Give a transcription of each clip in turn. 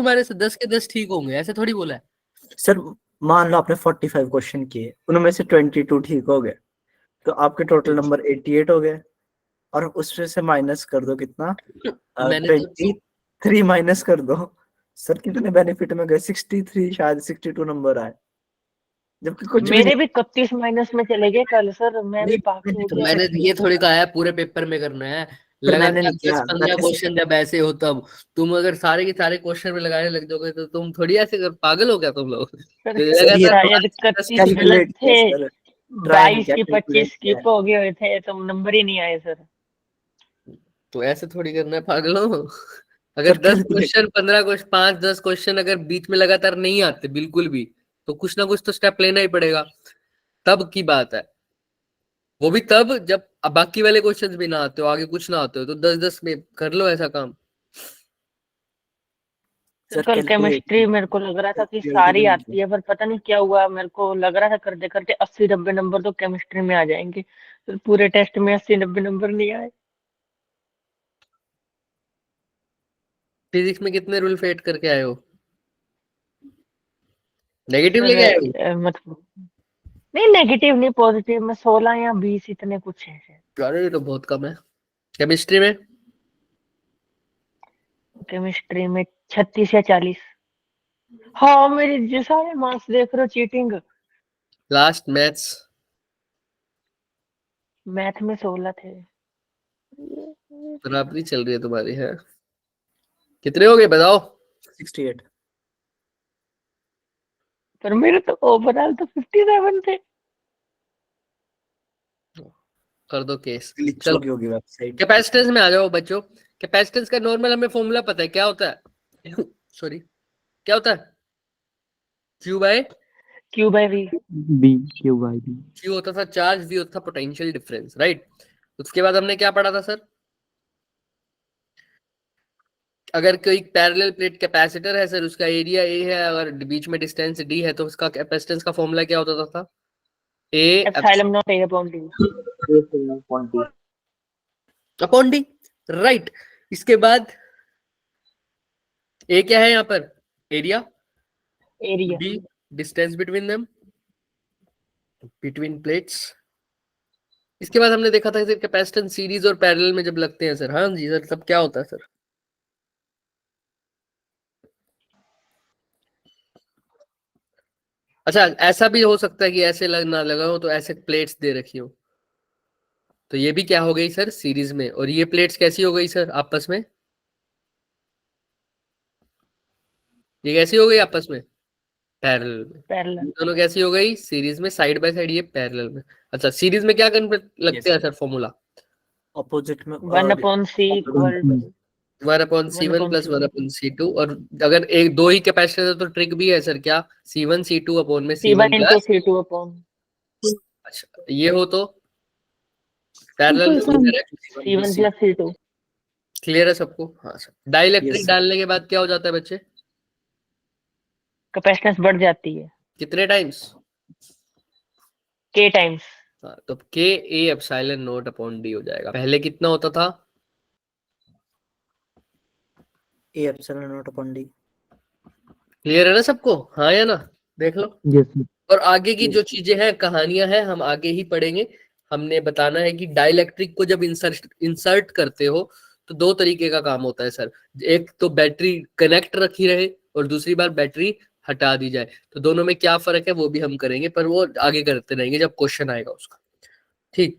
तुम्हारे से 10 के 10 ठीक होंगे, ऐसे थोड़ी बोला है सर। मान लो आपने 45 क्वेश्चन किए, उनमें से 22 ठीक हो गए, तो आपके टोटल नंबर 88 हो गए। और उसमें से माइनस कर दो कितना, मैंने तो 23 माइनस कर दो। सर कितने बेनिफिट में गए, 63 शायद 62 नंबर आए, जबकि कुछ भी मेरे नहीं। भी 31 माइनस में चले गए कल सर, मैं भी पागल हो तो गया। मैंने ये थोड़ी कहा है पूरे पेपर में करना है, फिर मैंने लगातार नहीं किया, 10-15 क्वेश्चन जब ऐसे हो तब। तुम अगर सारे के सारे क्वेश्चन में लगाने लग जाओगे तो तुम थोड़ी ऐसे पागल हो क्या तुम लोग? सर तो सर ये लगातार शायद 10 31 गलत कैलकुलेट किया थे, सर, ट्राई नहीं 22 किया, की कैलकुलेट 25 किया। स्किप हो गए थे तो नंबर ही नहीं आए सर। तो ऐसे थोड़ी करना है पागलों। अगर sir 10 calculate. Question 15 question 5-10 question अगर बीच में लगातार नहीं आते बिल्कुल भी, तो कुछ ना कुछ तो स्टेप लेना ही पड़ेगा, तब की बात है। वो भी तब जब अब बाकी वाले क्वेश्चंस भी ना आते हो, आगे कुछ ना आते हो, तो 10-10 में कर लो ऐसा काम। सर सर कल कैलकुलेट केमिस्ट्री मेरे को लग रहा था कि जल्दी सारी नहीं किया। आती है, पर पता नहीं क्या हुआ, मेरे को लग रहा था करते करते 80-90 नंबर तो केमिस्ट्री में आ जाएंगे, तो पूरे टेस्ट में 80-90 नंबर नहीं आए। फिजिक्स में कितने रूल फेट करके आए हो? नेगेटिव सर लेके आए हो? मतलब नहीं, नेगेटिव नहीं, पॉजिटिव में 16 या 20 इतने कुछ है सर। अरे ये तो बहुत कम है। केमिस्ट्री में? केमिस्ट्री में 36 या 40। हाँ मेरे जो सारे मार्क्स देख रहे हो, चीटिंग। Last maths? मैथ में 16 थे। बराबरी चल रही है तुम्हारी है। कितने हो गए बताओ? 68। पर मेरे तो ओवरऑल तो 57 थे। कर दो केस। ग्लिच चलो होगी होगी वेबसाइट। कैपेसिटेंस में आ जाओ बच्चों। कैपेसिटेंस का नॉर्मल हमें फॉर्मूला पता है क्या होता है? सॉरी, क्या होता है? Q by Q by V. B, Q by B. Q होता था चार्ज, वी होता था पोटेंशियल डिफरेंस, राइट? उसके बाद हमने क्या पढ़ा था सर? अगर कोई पैरेलल प्लेट कैपेसिटर है सर, उसका एरिया ए है, अगर बीच में डिस्टेंस डी है, तो उसका कैपेसिटेंस का फॉर्मूला क्या होता था? ए epsilon not a upon D. Upon D, right. इसके बाद ए क्या है यहाँ पर? Area. Area. D distance between them, between plates. इसके बाद हमने देखा था सर कैपेसिटेंस सीरीज और पैरेलल में जब लगते हैं सर, हाँ जी सर, तब क्या होता है सर? अच्छा, ऐसा भी हो सकता है कि ऐसे ना लगा हो, तो ऐसे प्लेट्स दे रखी हो, तो ये भी क्या हो गई सर? सीरीज में। और ये प्लेट्स कैसी हो गई सर आपस में? ये कैसी हो गई आपस में? पैरेलल में। पैरेलल। ये दोनों कैसी हो गई? सीरीज में, साइड बाय साइड, ये पैरेलल में। अच्छा, सीरीज में क्या लगते हैं सर फॉर्मूला? ऑपोजिट में 1 upon C equal to 1/C1 1 plus 1/C2। और अगर एक दो ही कैपेसिटर है तो ट्रिक भी है सर, क्या? C1 C2 अपॉन में C1 C1 into plus. C2 upon अच्छा, ये हो तो पैरेलल में भी correct, C1 plus C2। Clear है सबको? हाँ सर। Dielectric yes sir. डालने के बाद क्या हो जाता है बच्चे? कैपेसिटेंस बढ़ जाती है कितने टाइम्स? K times. हाँ, तो के ए एप्सिलॉन नॉट अपॉन डी हो जाएगा। पहले कितना होता था? ए epsilon not upon D. Clear है ना सबको? हाँ या ना? देख लो। Yes sir. और आगे की जो चीजें हैं, कहानियां हैं, हम आगे ही पढ़ेंगे। हमने बताना है कि डाइलेक्ट्रिक को जब इंसर्ट करते हो तो दो तरीके का काम होता है सर। एक तो बैटरी कनेक्ट रखी रहे, और दूसरी बार बैटरी हटा दी जाए। तो दोनों में क्या फर्क है वो भी हम करेंगे, पर वो आगे करते रहेंगे जब क्वेश्चन आएगा उसका। ठीक।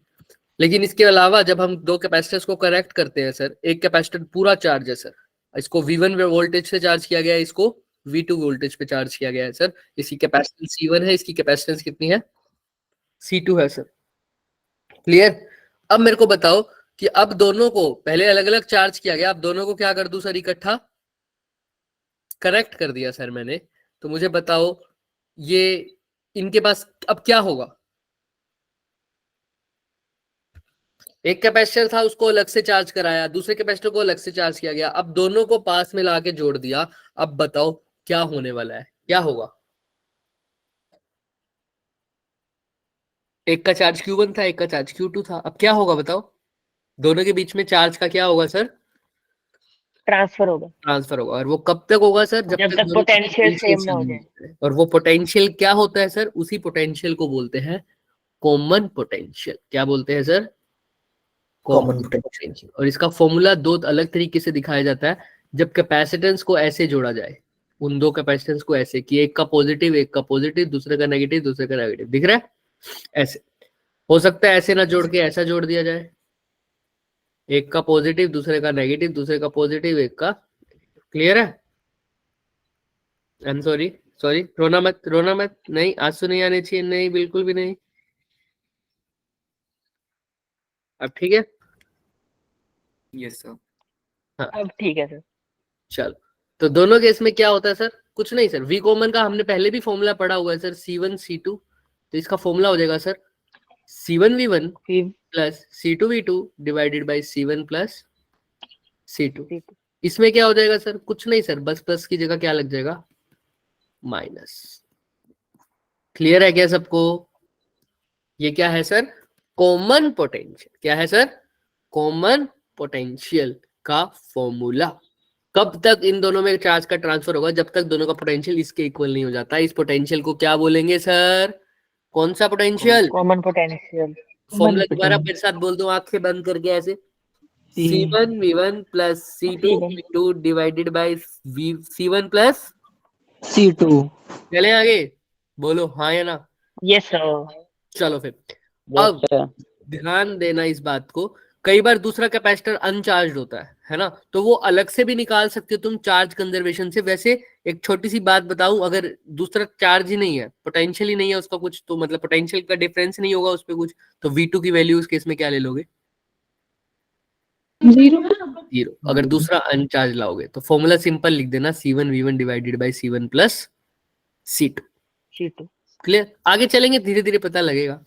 लेकिन इसके अलावा जब हम दो कैपेसिटर्स को कनेक्ट करते हैं सर, एक कैपेसिटर पूरा चार्ज है सर, इसको V1 वोल्टेज से चार्ज किया गया है, इसको V2 वोल्टेज पे चार्ज किया गया है सर। इसकी कैपेसिटेंस C1 है, इसकी कैपेसिटेंस कितनी है? C2 है सर। क्लियर? अब मेरे को बताओ कि अब दोनों को पहले अलग अलग चार्ज किया गया, अब दोनों को क्या कर दूं सर? इकट्ठा कनेक्ट कर दिया सर मैंने। तो मुझे बताओ ये इनके पास अब क्या होगा? एक कैपेसिटर था, उसको अलग से चार्ज कराया, दूसरे कैपेसिटर को अलग से चार्ज किया गया, अब दोनों को पास में लाके जोड़ दिया। अब बताओ क्या होने वाला है, क्या होगा? एक का चार्ज Q1 था, एक का चार्ज Q2 था, अब क्या होगा बताओ? दोनों के बीच में चार्ज का क्या होगा सर? ट्रांसफर होगा। ट्रांसफर होगा। और वो कब तक होगा सर? जब तक दोनों का पोटेंशियल सेम ना हो same जाए। है। और वो पोटेंशियल क्या होता है सर? उसी पोटेंशियल को बोलते हैं कॉमन पोटेंशियल। क्या बोलते हैं सर? Common potential. पोटेंशियल। और इसका फॉर्मूला दो अलग तरीके से दिखाया जाता है। जब कैपेसिटेंस को ऐसे जोड़ा जाए, उन दो कैपेसिटेंस को ऐसे कि एक का पॉजिटिव, दूसरे का नेगेटिव, दूसरे का नेगेटिव, दिख रहा है? ऐसे हो सकता है, ऐसे ना जोड़ के ऐसा जोड़ दिया जाए, एक का पॉजिटिव, दूसरे का नेगेटिव, दूसरे का पॉजिटिव, एक का। क्लियर है? आई एम सॉरी, रोना मत, नहीं आंसू नहीं आने चाहिए, नहीं बिल्कुल भी नहीं। अब ठीक है? Yes sir. हाँ अब ठीक है सर। चलो, तो दोनों केस में क्या होता है सर? कुछ नहीं सर, वी कॉमन का हमने पहले भी फॉर्मूला पढ़ा हुआ है सर, C1 C2। तो इसका फॉर्मूला हो जाएगा sir C1 V1 plus C2 V2 divided by C1 plus C2। इसमें क्या हो जाएगा सर? कुछ नहीं सर, बस प्लस की जगह क्या लग जाएगा? माइनस। क्लियर है क्या सबको? ये क्या है सर? Common potential. क्या है सर? कॉमन पोटेंशियल का फॉर्मूला। कब तक इन दोनों में चार्ज का ट्रांसफर होगा? जब तक दोनों का पोटेंशियल इसके इक्वल नहीं हो जाता। इस पोटेंशियल को क्या बोलेंगे सर? कौन सा पोटेंशियल? Common potential. फॉर्मूला दोबारा मेरे साथ बोल दो, आंखें बंद करके ऐसे। C1 V1 plus C2 V2 divided by C1 plus C2। चले आगे, बोलो हाँ या ना? Yes sir. चलो फिर, अब ध्यान देना इस बात को। कई बार दूसरा कैपेसिटर अनचार्ज होता है ना, तो वो अलग से भी निकाल सकते हो तुम चार्ज कंजर्वेशन से। वैसे एक छोटी सी बात बताऊं, अगर दूसरा चार्ज ही नहीं है, पोटेंशियल ही नहीं है उसका कुछ, तो मतलब पोटेंशियल का डिफरेंस नहीं होगा उस पर कुछ, तो V2 की वैल्यू उस केस में क्या ले लोगे? 0। अगर दूसरा अनचार्ज लाओगे तो फॉर्मूला सिंपल लिख देना, C1 V1 divided by C1 plus C2। Clear? आगे चलेंगे धीरे धीरे पता लगेगा।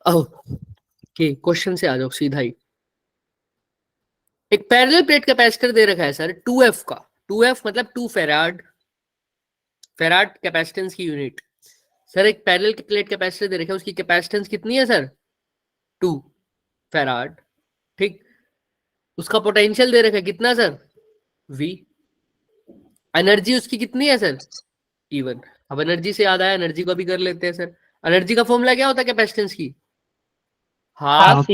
ओके, क्वेश्चन से आ जाओ सीधा ही। एक पैरेलल प्लेट कैपेसिटर दे रखा है सर 2F का। 2F मतलब 2 फेराड। फेराड कैपेसिटेंस की यूनिट। सर एक पैरेलल प्लेट कैपेसिटर दे रखा है, उसकी कैपेसिटेंस कितनी है सर? 2 फेराड। ठीक, उसका पोटेंशियल दे रखा है कितना सर? V। एनर्जी उसकी कितनी है सर? E1। अब एनर्जी से याद आया, एनर्जी को भी कर लेते हैं सर। एनर्जी का फॉर्मूला क्या होता है कैपेसिटेंस की? Half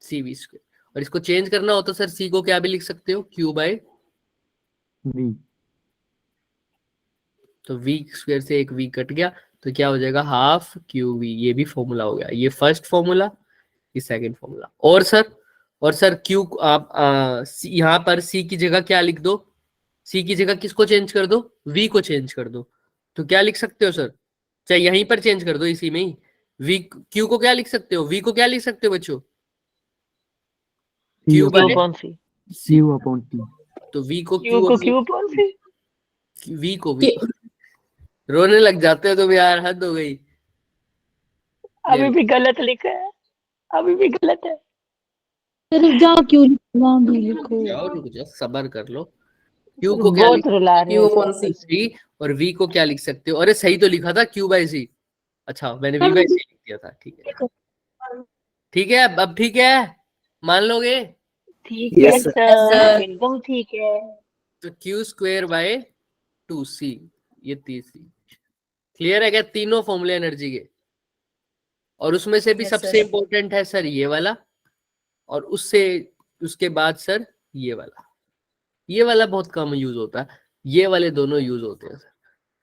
CV square. और इसको चेंज करना हो तो सर C को क्या भी लिख सकते हो? Q by V। तो V स्क्वायर से एक V कट गया, तो क्या हो जाएगा? Half QV। ये भी फॉर्मूला हो गया, ये फर्स्ट फॉर्मूला, ये सेकंड फॉर्मूला। और सर Q आप यहाँ पर C की जगह क्या लिख दो? C की जगह किसको चेंज कर दो? V को चेंज कर दो। तो क्या लिख सकते हो सर? चाहे यहीं पर चेंज कर दो, इसी में ही। Q को क्या लिख सकते हो? V को क्या लिख सकते हो बच्चों? Q by Q upon T। तो V को Q अपॉन C। V को V। रोने लग जाते हो तुम यार, हद हो गई। अभी भी गलत लिखा है, अभी भी गलत है। जाओ क्यों लिखो। जाओ रुक जाओ, सबर कर लो। Q को क्या बहुत रुला रहे हो। C और V को क्या लिख सकते हो? अरे सही तो लिखा था Q बाय C। अच्छा मैंने V बाय C लिख दिया था। ठीक है, ठीक है, अब ठीक है, मान लोगे? ठीक है सर, एकदम ठीक है। तो Q स्क्वायर बाय 2C, ये तीसरी। क्लियर है क्या? तीनों फॉर्मूले एनर्जी के। और उसमें से भी सबसे इंपॉर्टेंट है सर ये वाला, और उसके बाद सर ये वाला। ये वाला बहुत कम यूज होता है, ये वाले दोनों यूज होते हैं सर।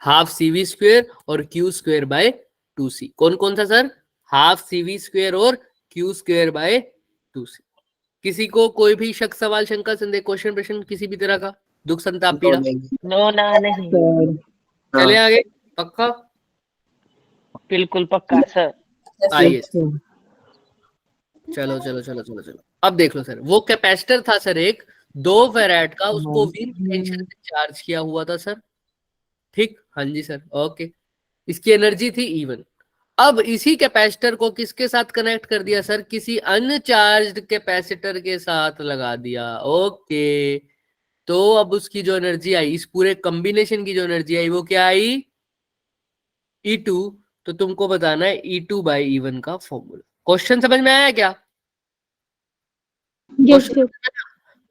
हाफ CV स्क्वायर और Q स्क्वायर बाय 2C। कौन कौन सा सर? हाफ CV स्क्वायर और Q स्क्वायर बाय 2C। किसी को कोई भी शक, सवाल, शंका, संदेह, क्वेश्चन, प्रश्न किसी भी तरह का, दुख, संताप, पीड़ा? नो ना नहीं, चले आगे, पक्का? बिल्कुल पक्का सर। आइए, चलो चलो चलो चलो चलो, अब देख लो सर, वो कैपेसिटर था सर एक 2 फेराड का, उसको V पोटेंशियल से चार्ज किया हुआ था सर। ठीक, हाँ जी सर, ओके। इसकी एनर्जी थी E1। अब इसी कैपेसिटर को किसके साथ कनेक्ट कर दिया सर? किसी अनचार्ज्ड कैपेसिटर के साथ लगा दिया। ओके, तो अब उसकी जो एनर्जी आई, इस पूरे कॉम्बिनेशन की जो एनर्जी आई, वो क्या आई? E2। तो तुमको बताना है E2 बाय E1 का फॉर्मूला। क्वेश्चन समझ में आया क्या? Yes sir.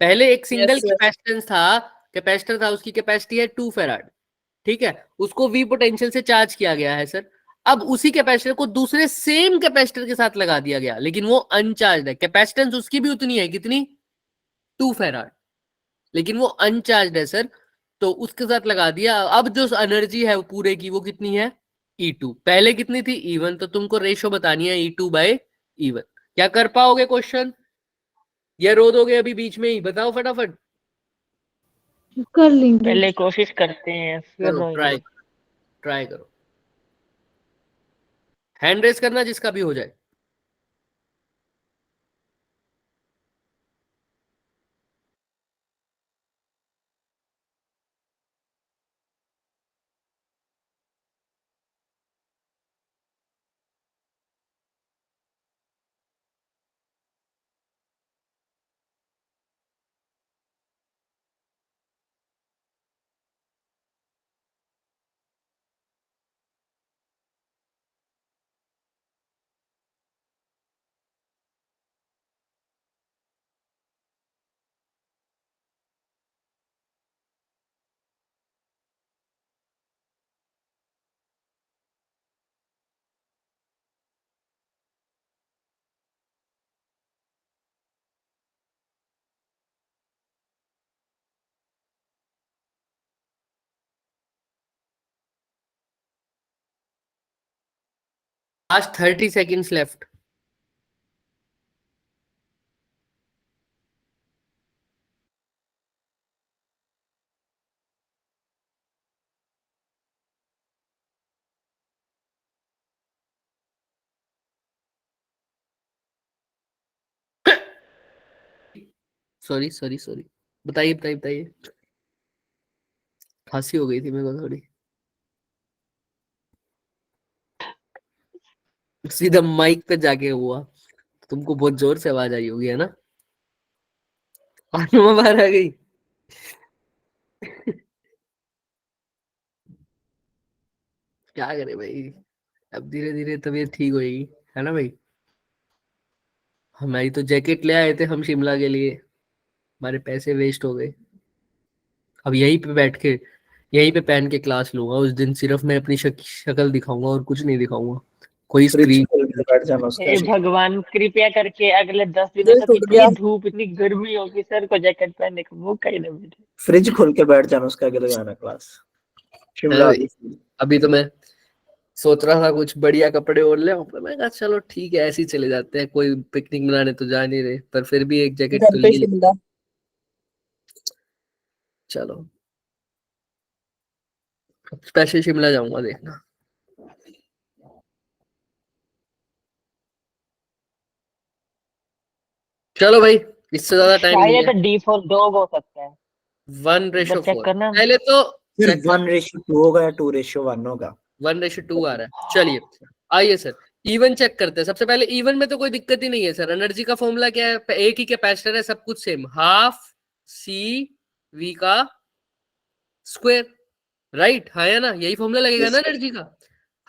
पहले एक सिंगल Yes, yes. कैपेसिटर था, उसकी कैपेसिटी है 2 फेराड, ठीक है, उसको V पोटेंशियल से चार्ज किया गया है सर। अब उसी कैपेसिटर को दूसरे सेम कैपेसिटर के साथ लगा दिया गया, लेकिन वो अनचार्ज है, कैपेसिटेंस उसकी भी उतनी है, कितनी, 2 फेराड, लेकिन वो अनचार्ज है सर, तो उसके साथ लगा दिया। अब जो एनर्जी है पूरे की वो कितनी है, E2, पहले कितनी थी, E1, तो तुमको रेशो बतानी है E2 बाय E1। क्या कर पाओगे क्वेश्चन, या रो दोगे अभी बीच में ही, बताओ फटाफट। कर लेंगे। पहले कोशिश करते हैं फिर करो, रोएंगे। ट्राई करो, हैंड रेस करना जिसका भी हो जाए। Last 30 seconds left. Sorry sorry sorry, बताइए बताइए बताइए, खांसी हो गई थी मेरे को थोड़ी, सीधा माइक पे जाके हुआ, तुमको बहुत जोर से आवाज आई होगी, है ना, कानों में बाहर आ गई। क्या करे भाई, अब धीरे धीरे तबीयत ठीक होएगी, है ना भाई। हमारी तो जैकेट ले आए थे हम शिमला के लिए, हमारे पैसे वेस्ट हो गए। अब यहीं पे बैठ के, यहीं पे पहन के क्लास लूंगा, उस दिन सिर्फ मैं अपनी शक्ल दिखाऊंगा और कुछ नहीं दिखाऊंगा, कोई फ्रिज स्क्रीन। खोल के बैठ जाना उसका। हे भगवान, कृपया करके अगले 10 दिनों फ्रिज तक टूट इतनी गया। धूप इतनी गर्मी होगी सर को जैकेट पहनने का मौका ही ना मिले। फ्रिज खोल के बैठ जाना उसका आगे लगाना क्लास शिमला भाई, अभी तो मैं सोच रहा था कुछ बढ़िया कपड़े ओढ़ ले, पर मैं कहा चलो ठीक है, ऐसे ही चले जाते हैं, कोई पिकनिक मनाने तो जा नहीं रहे, पर फिर भी एक जैकेट तो घर पे लिए। शिमला। चलो स्पेशल शिमला जाऊंगा देखना। चलो भाई, इससे ज्यादा टाइम नहीं शायद है। D फॉर डॉग हो सकता है, 1:4 चेक करना। पहले तो फिर चेक कर, 1:2 होगा या 2:1 होगा। 1:2 आ रहा है। चलिए आइए सर, इवन चेक करते हैं। सबसे पहले इवन में तो कोई दिक्कत ही नहीं है सर, एनर्जी का फॉर्मूला क्या है, एक ही कैपेसिटर है, सब कुछ सेम, हाफ सी वी का स्क्वायर, राइट, हाँ या ना, यही फॉर्मूला लगेगा ना एनर्जी का।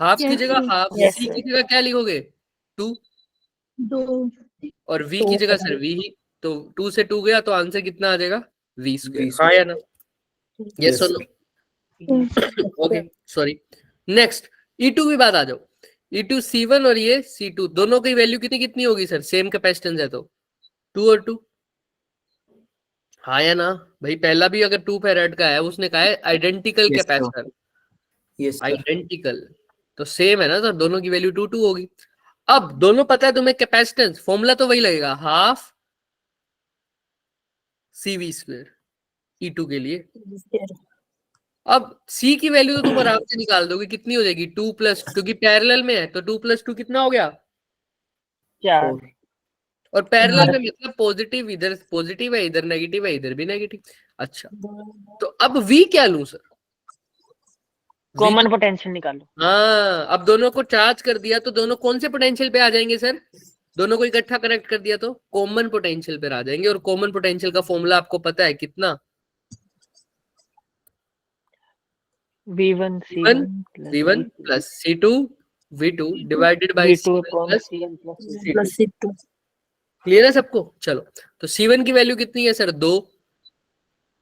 हाफ की Yes, जगह sir. हाफ, Yes, सी sir. की जगह क्या लिखोगे, 2, 2 और v की जगह सर v ही, तो 2 से 2 गया तो आंसर कितना आ जाएगा, v स्क्वायर, हाँ या ना, यस और no, okay sorry. Next E2 की बात आ जाओ, E2 C1 और ये C2 दोनों की वैल्यू कितनी कितनी होगी सर, सेम कैपेसिटेंस है तो 2 और 2, हाँ या ना भाई। पहला भी अगर 2 फेराड का है, उसने कहा है identical Yes, sir. Capacitor, yes sir. Identical, तो सेम है ना सर, दोनों की वैल्यू 2 2 होगी। अब दोनों पता है तुम्हें कैपेसिटेंस, फॉर्मूला तो वही लगेगा, हाफ CV स्क्वायर E2 के लिए। अब C की वैल्यू तो तुम आराम से निकाल दोगे, कितनी हो जाएगी, 2 प्लस, क्योंकि पैरेलल में है तो 2 + 2 कितना हो गया, 4। और पैरेलल में मतलब पॉजिटिव, इधर पॉजिटिव है, इधर नेगेटिव है, इधर भी नेगेटिव। अच्छा, तो अब V क्या लूं सर, कॉमन पोटेंशियल निकालो। हाँ, अब दोनों को चार्ज कर दिया तो दोनों कौन से पोटेंशियल पे आ जाएंगे सर, दोनों को इकट्ठा कनेक्ट कर दिया तो कॉमन पोटेंशियल पे आ जाएंगे, और कॉमन पोटेंशियल का फॉर्मूला आपको पता है कितना, V1 C1 C1 C1 plus C2 V2 divided by V2 C1 upon plus C1 plus C2। C2 clear है सबको? चलो, तो C1 की वैल्यू कितनी है सर? 2।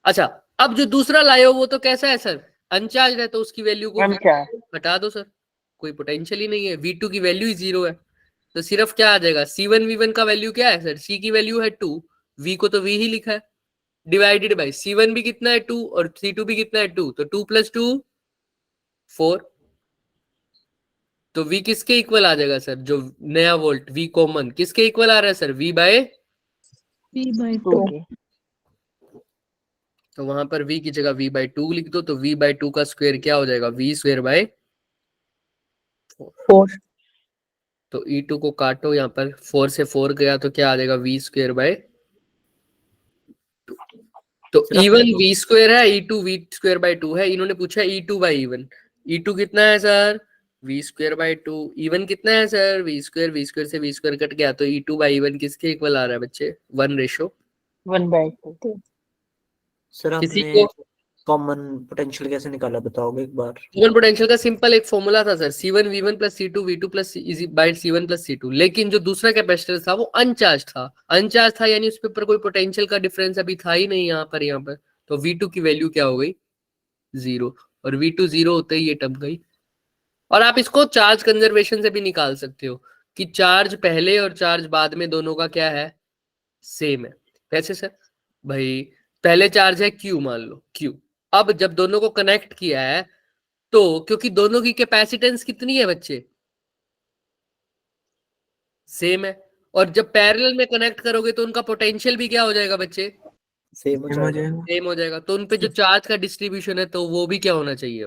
अच्छा, अब जो दूसरा लाए हो वो तो कैसा है सर? अनचार्ज है, तो उसकी वैल्यू को अनचार्ज। हटा दो सर, कोई पोटेंशियल ही नहीं है, V2 की वैल्यू ही 0 है, तो सिर्फ क्या आ जाएगा? C1 V1 का वैल्यू क्या है सर? C की वैल्यू है 2, V को तो V ही लिखा है, डिवाइडेड बाय C1 भी कितना है 2 और C2 भी कितना है 2, तो 2 + 2 4। तो V किसके इक्वल आ जाएगा सर? जो नया वोल्ट V कॉमन किसके इक्वल आ रहा है सर? V/2। V/2 के। तो वहां पर V की जगह V/2 लिख दो, तो V/2 का स्क्वायर क्या हो जाएगा? V²/4। 4। तो E2 को काटो, यहाँ पर 4 से 4 गया तो क्या आ जाएगा? V²/2। तो E1 V² है, E2 V²/2 है, इन्होंने पूछा E2/E1। E2 कितना है सर? V²/2। E1 कितना है सर? V² से V² कट गया, तो E2/E1 किसके इक्वल आ रहा है बच्चे? 1:2। 1/2। सर किसी आपने को कॉमन पोटेंशियल कैसे निकाला बताओगे एक बार? कॉमन पोटेंशियल का सिंपल एक फॉर्मूला था sir, C1 V1 + C2 V2 + C1 + C2, लेकिन जो दूसरा कैपेसिटर था वो अनचार्ज था। अनचार्ज था यानी उस पे ऊपर कोई पोटेंशियल का डिफरेंस अभी था ही नहीं यहाँ पर। तो V2 की वैल्यू क्या हो गई? 0। और V2 0 होते ही ये टर्म गई। और आप इसको चार्ज कंजर्वेशन से भी निकाल सकते हो कि चार्ज पहले और चार्ज बाद में दोनों का क्या है? सेम है। कैसे सर? भाई पहले चार्ज है Q, मान लो Q। अब जब दोनों को कनेक्ट किया है, तो क्योंकि दोनों की कैपेसिटेंस कितनी है बच्चे? सेम है। और जब पैरेलल में कनेक्ट करोगे तो उनका पोटेंशियल भी क्या हो जाएगा बच्चे? सेम हो जाएगा। सेम हो जाएगा। तो उनपे जो चार्ज का डिस्ट्रीब्यूशन है तो वो भी क्या होना चाहिए?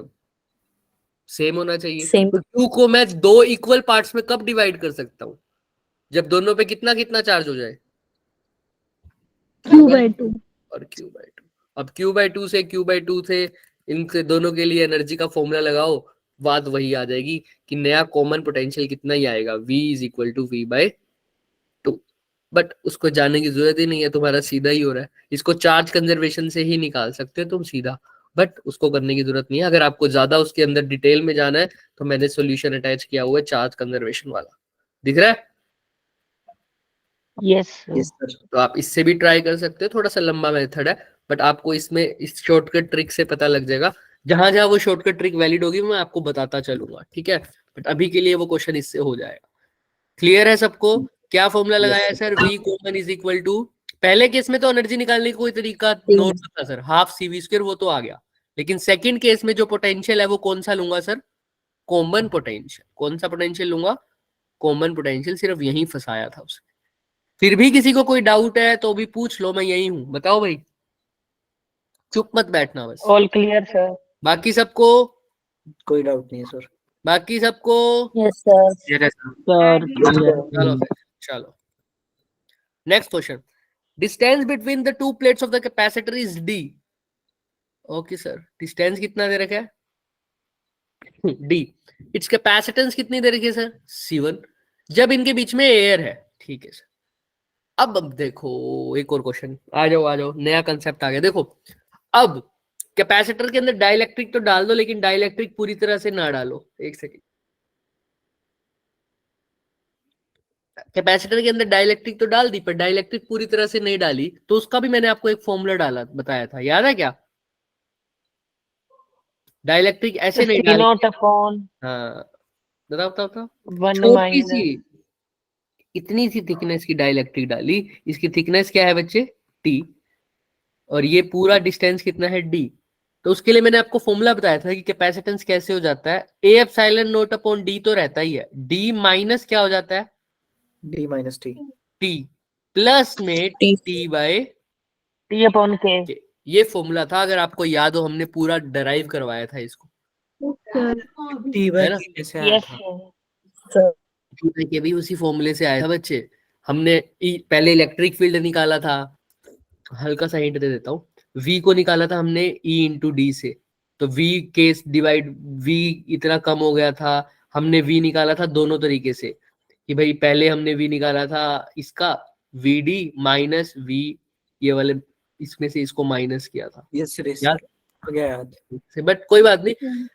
सेम होना चाहिए। सेम। तो 2 को मैं 2 इक्वल पार्ट्स में कब डिवाइड कर सकता हूँ? जब दोनों पे कितना कितना चार्ज हो जाए? Q/2 और Q/2। अब Q/2 से इनसे दोनों के लिए एनर्जी का फॉर्मूला लगाओ, बात वही आ जाएगी कि नया कॉमन पोटेंशियल कितना ही आएगा? V = V/2। बट उसको जानने की जरूरत ही नहीं है, तुम्हारा सीधा ही हो रहा है। इसको चार्ज कंजर्वेशन से ही निकाल सकते हो तुम सीधा, बट उसको करने की जरूरत नहीं है। अगर आपको ज्यादा उसके अंदर डिटेल में जाना है तो मैंने सॉल्यूशन अटैच किया हुआ है चार्ज कंजर्वेशन वाला, दिख रहा है? Yes yes sir. तो आप इससे भी ट्राई कर सकते हो, थोड़ा सा लंबा मेथड है, बट आपको इसमें इस शॉर्टकट ट्रिक से पता लग जाएगा। जहां जहां वो शॉर्टकट ट्रिक वैलिड होगी मैं आपको बताता चलूंगा, ठीक है? बट अभी के लिए वो क्वेश्चन इससे हो जाएगा। क्लियर है सबको? क्या फॉर्मूला लगाया है sir? V common is equal to, पहले केस में तो एनर्जी निकालने का कोई तरीका नोट था सर, हाफ CV², वो तो आ गया। लेकिन सेकंड केस में जो पोटेंशियल है वो कौन सा लूंगा सर? Common potential. कौन सा पोटेंशियल लूंगा? Common potential. सिर्फ यही फंसाया था उसे। फिर भी किसी को कोई डाउट है तो भी पूछ लो, मैं यही हूं, बताओ भाई, चुप मत बैठना बस। All clear sir. बाकी सबको? कोई डाउट नहीं है सर। बाकी सबको? Yes sir. Yes, sir. Sir चलो फिर, चलो next question. Distance between the two plates of the capacitor is D। Okay sir, distance कितना दे रखा है? D। इट्स कैपेसिटेंस कितनी दे रखी है सर? C1। जब इनके बीच में एयर है, ठीक है सर। अब देखो एक और क्वेश्चन, आ जाओ, नया कंसेप्ट आ गया। देखो, अब कैपेसिटर के अंदर डाइलेक्ट्रिक तो डाल दो, लेकिन डाइलेक्ट्रिक पूरी तरह से ना डालो। एक सेकेंड, कैपेसिटर के अंदर डाइलेक्ट्रिक तो डाल दी, पर डाइलेक्ट्रिक पूरी तरह से नहीं डाली, तो उसका भी मैंने आपको एक फॉर्मूला डाला बताया था, याद है क्या? डाइलेक्ट्रिक ऐसे नहीं डाली। हाँ, बताओ। 1 छोटी सी, माइनस इतनी सी थिकनेस की डाइलेक्ट्रिक डाली। इसकी थिकनेस क्या है बच्चे? T। और ये पूरा डिस्टेंस कितना है? D। तो उसके लिए मैंने आपको फॉर्मूला बताया था कि कैपेसिटेंस कैसे हो जाता है। A/0/D तो रहता ही है, D माइनस क्या हो जाता है? D - T। T प्लस में T/K। T/K। ये फॉर्मूला था, अगर आपको याद हो, हमने पूरा डराइव करवाया था इसको, है ना? कैसे आया यस था? सर। के भी उसी फॉर्मूले से आया था बच्चे। हमने पहले इलेक्ट्रिक फील्ड निकाला था, हल्का सा हिंट दे देता हूँ। V को निकाला था हमने E/D से, तो V केस डिवाइड V इतना कम हो गया था, हमने V निकाला था दोनों तरीके से, कि भाई पहले हमने V निकाला था इसका VD माइनस V, ये वाले इसमें से इसको माइनस किया था, यस सर, याद? हो गया याद। बट कोई बात नहीं,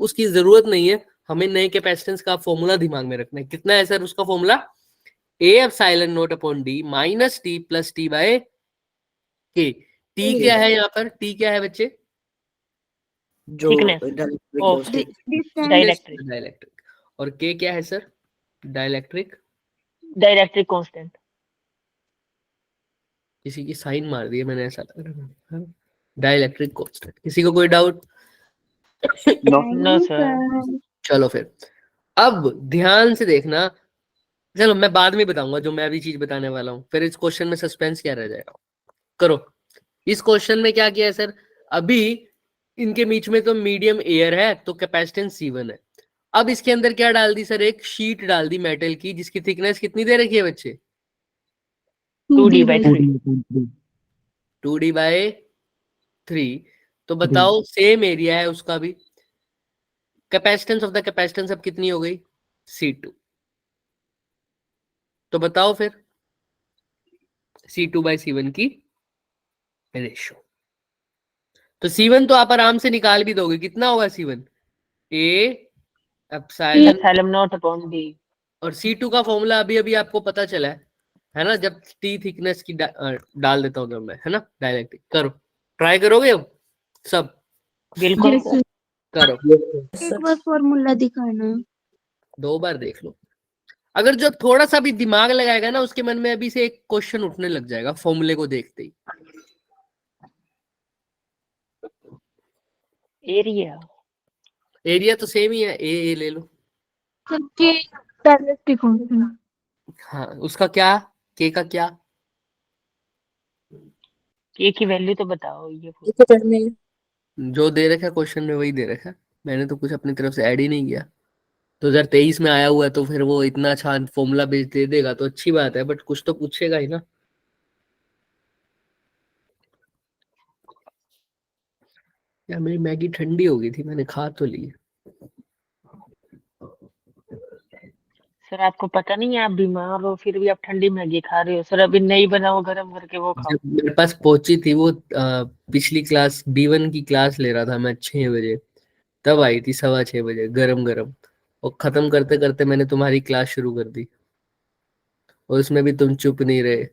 उसकी जरूरत नहीं है। हमें नए कैपेसिटेंस का फॉर्मूला दिमाग में रखना है। कितना है सर उसका formula? A epsilon not upon D minus T plus T by K. T क्या है यहाँ पर? टी क्या है बच्चे? जो Thickness डाइलेक्ट्रिक of है उसकी Distance. Dielectric dielectric. और के क्या है सर? डाइलेक्ट्रिक। Dielectric constant. किसी की साइन मार दी है मैंने, ऐसा लग रहा है। Dielectric constant. किसी को कोई डाउट? No no sir. चलो फिर अब ध्यान से देखना। चलो मैं बाद में बताऊंगा जो मैं अभी चीज बताने वाला हूँ, फिर इस क्वेश्चन में सस्पेंस क्या रह जाएगा। करो। इस क्वेश्चन में क्या किया है सर? अभी इनके बीच में तो मीडियम एयर है तो कैपेसिटेंस C1 है। अब इसके अंदर क्या डाल दी सर? एक शीट डाल दी मेटल की, जिसकी थिकनेस कितनी दे रखी है बच्चे? 2D by 3। 2D/3। तो बताओ सेम एरिया है उसका भी। कैपेसिटेंस ऑफ द कैपेसिटेंस अब कितनी हो गई? C2। तो बताओ फिर C2/C1 की रेशो। तो C1 तो आप आराम से निकाल भी दोगे। कितना होगा C1? A epsilon. Epsilon not upon D. और C2 का फॉर्मूला अभी अभी आपको पता चला है ना? जब टी थिकनेस की डाल देता हूँ मैं, है ना? डायरेक्ट करो। ट्राई करोगे अब सब? बिल्कुल Yes, सर। sir. करो। एक बार फॉर्मूला दिखाना। 2 बार देख लो। अगर जो थोड़ा सा भी दिमाग लगाएगा ना, उसके मन में अभी से एक क्वेश्चन उठने लग जाएगा फॉर्मूले को देखते ही। एरिया एरिया तो सेम ही है, ए ले लो। सबके डायलेक्ट्रिक कांस्टेंट। हाँ, उसका क्या? के का क्या? के की वैल्यू तो बताओ ये। जो दे रखा है क्वेश्चन में वही दे रखा है। मैंने तो कुछ अपनी तरफ से ऐड ही नहीं किया। 2023 में आया हुआ है तो फिर वो इतना अच्छा फॉर्मूला बेस दे देगा तो अच्छी बात है, बट कुछ तो पूछेगा ही ना। यार मेरी मैगी ठंडी हो गई थी, मैंने खा तो ली। सर आपको पता नहीं है आप बीमार हो फिर भी आप ठंडी मैगी खा रहे हो। सर अभी नहीं बना वो गर्म करके वो खाओ। जब मेरे पास पहुंची थी वो पिछली क्लास B1 की क्लास ले रहा था मैं 6 बजे, तब आई थी 6:15 गरम गरम। और खत्म करते करते मैंने तुम्हारी क्लास शुरू कर दी, और उसमें भी तुम चुप नहीं रहे।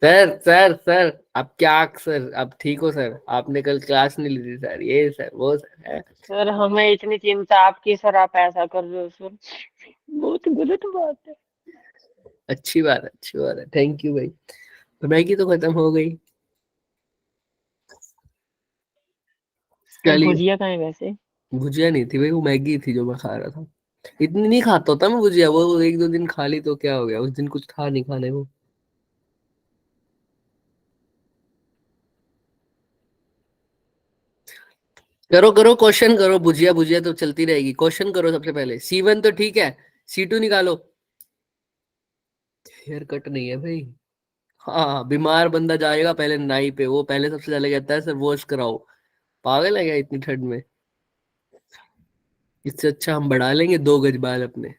सर सर सर आप क्या? सर आप ठीक हो सर? आपने कल क्लास नहीं ली थी सर, ये सर वो सर है। सर हमें इतनी चिंता आपकी, सर आप ऐसा कर रहे हो सर, बहुत गलत बात है। अच्छी बात है, अच्छी बात है, थैंक यू भाई। तो मैगी तो खत्म हो गई। सर चलिए। भुजिया कहाँ है वैसे? भुजिया नहीं थी भाई, वो मैगी थी जो मैं खा रहा था। इतनी नहीं खाता होता मैं भुजिया, वो 1-2 दिन खा ली तो क्या हो गया, उस दिन कुछ था नहीं खाने को। करो करो क्वेश्चन करो। भुजिया भुजिया तो चलती रहेगी। क्वेश्चन करो सबसे पहले। C1 तो ठीक है, C2 निकालो। हेयर कट नहीं है भाई। हाँ, बीमार बंदा जाएगा पहले नाई पे, वो पहले सबसे पहले कहता है सर वॉश कराओ। पागल है क्या इतनी ठंड में? इससे अच्छा हम बढ़ा लेंगे 2 गज बाल अपने।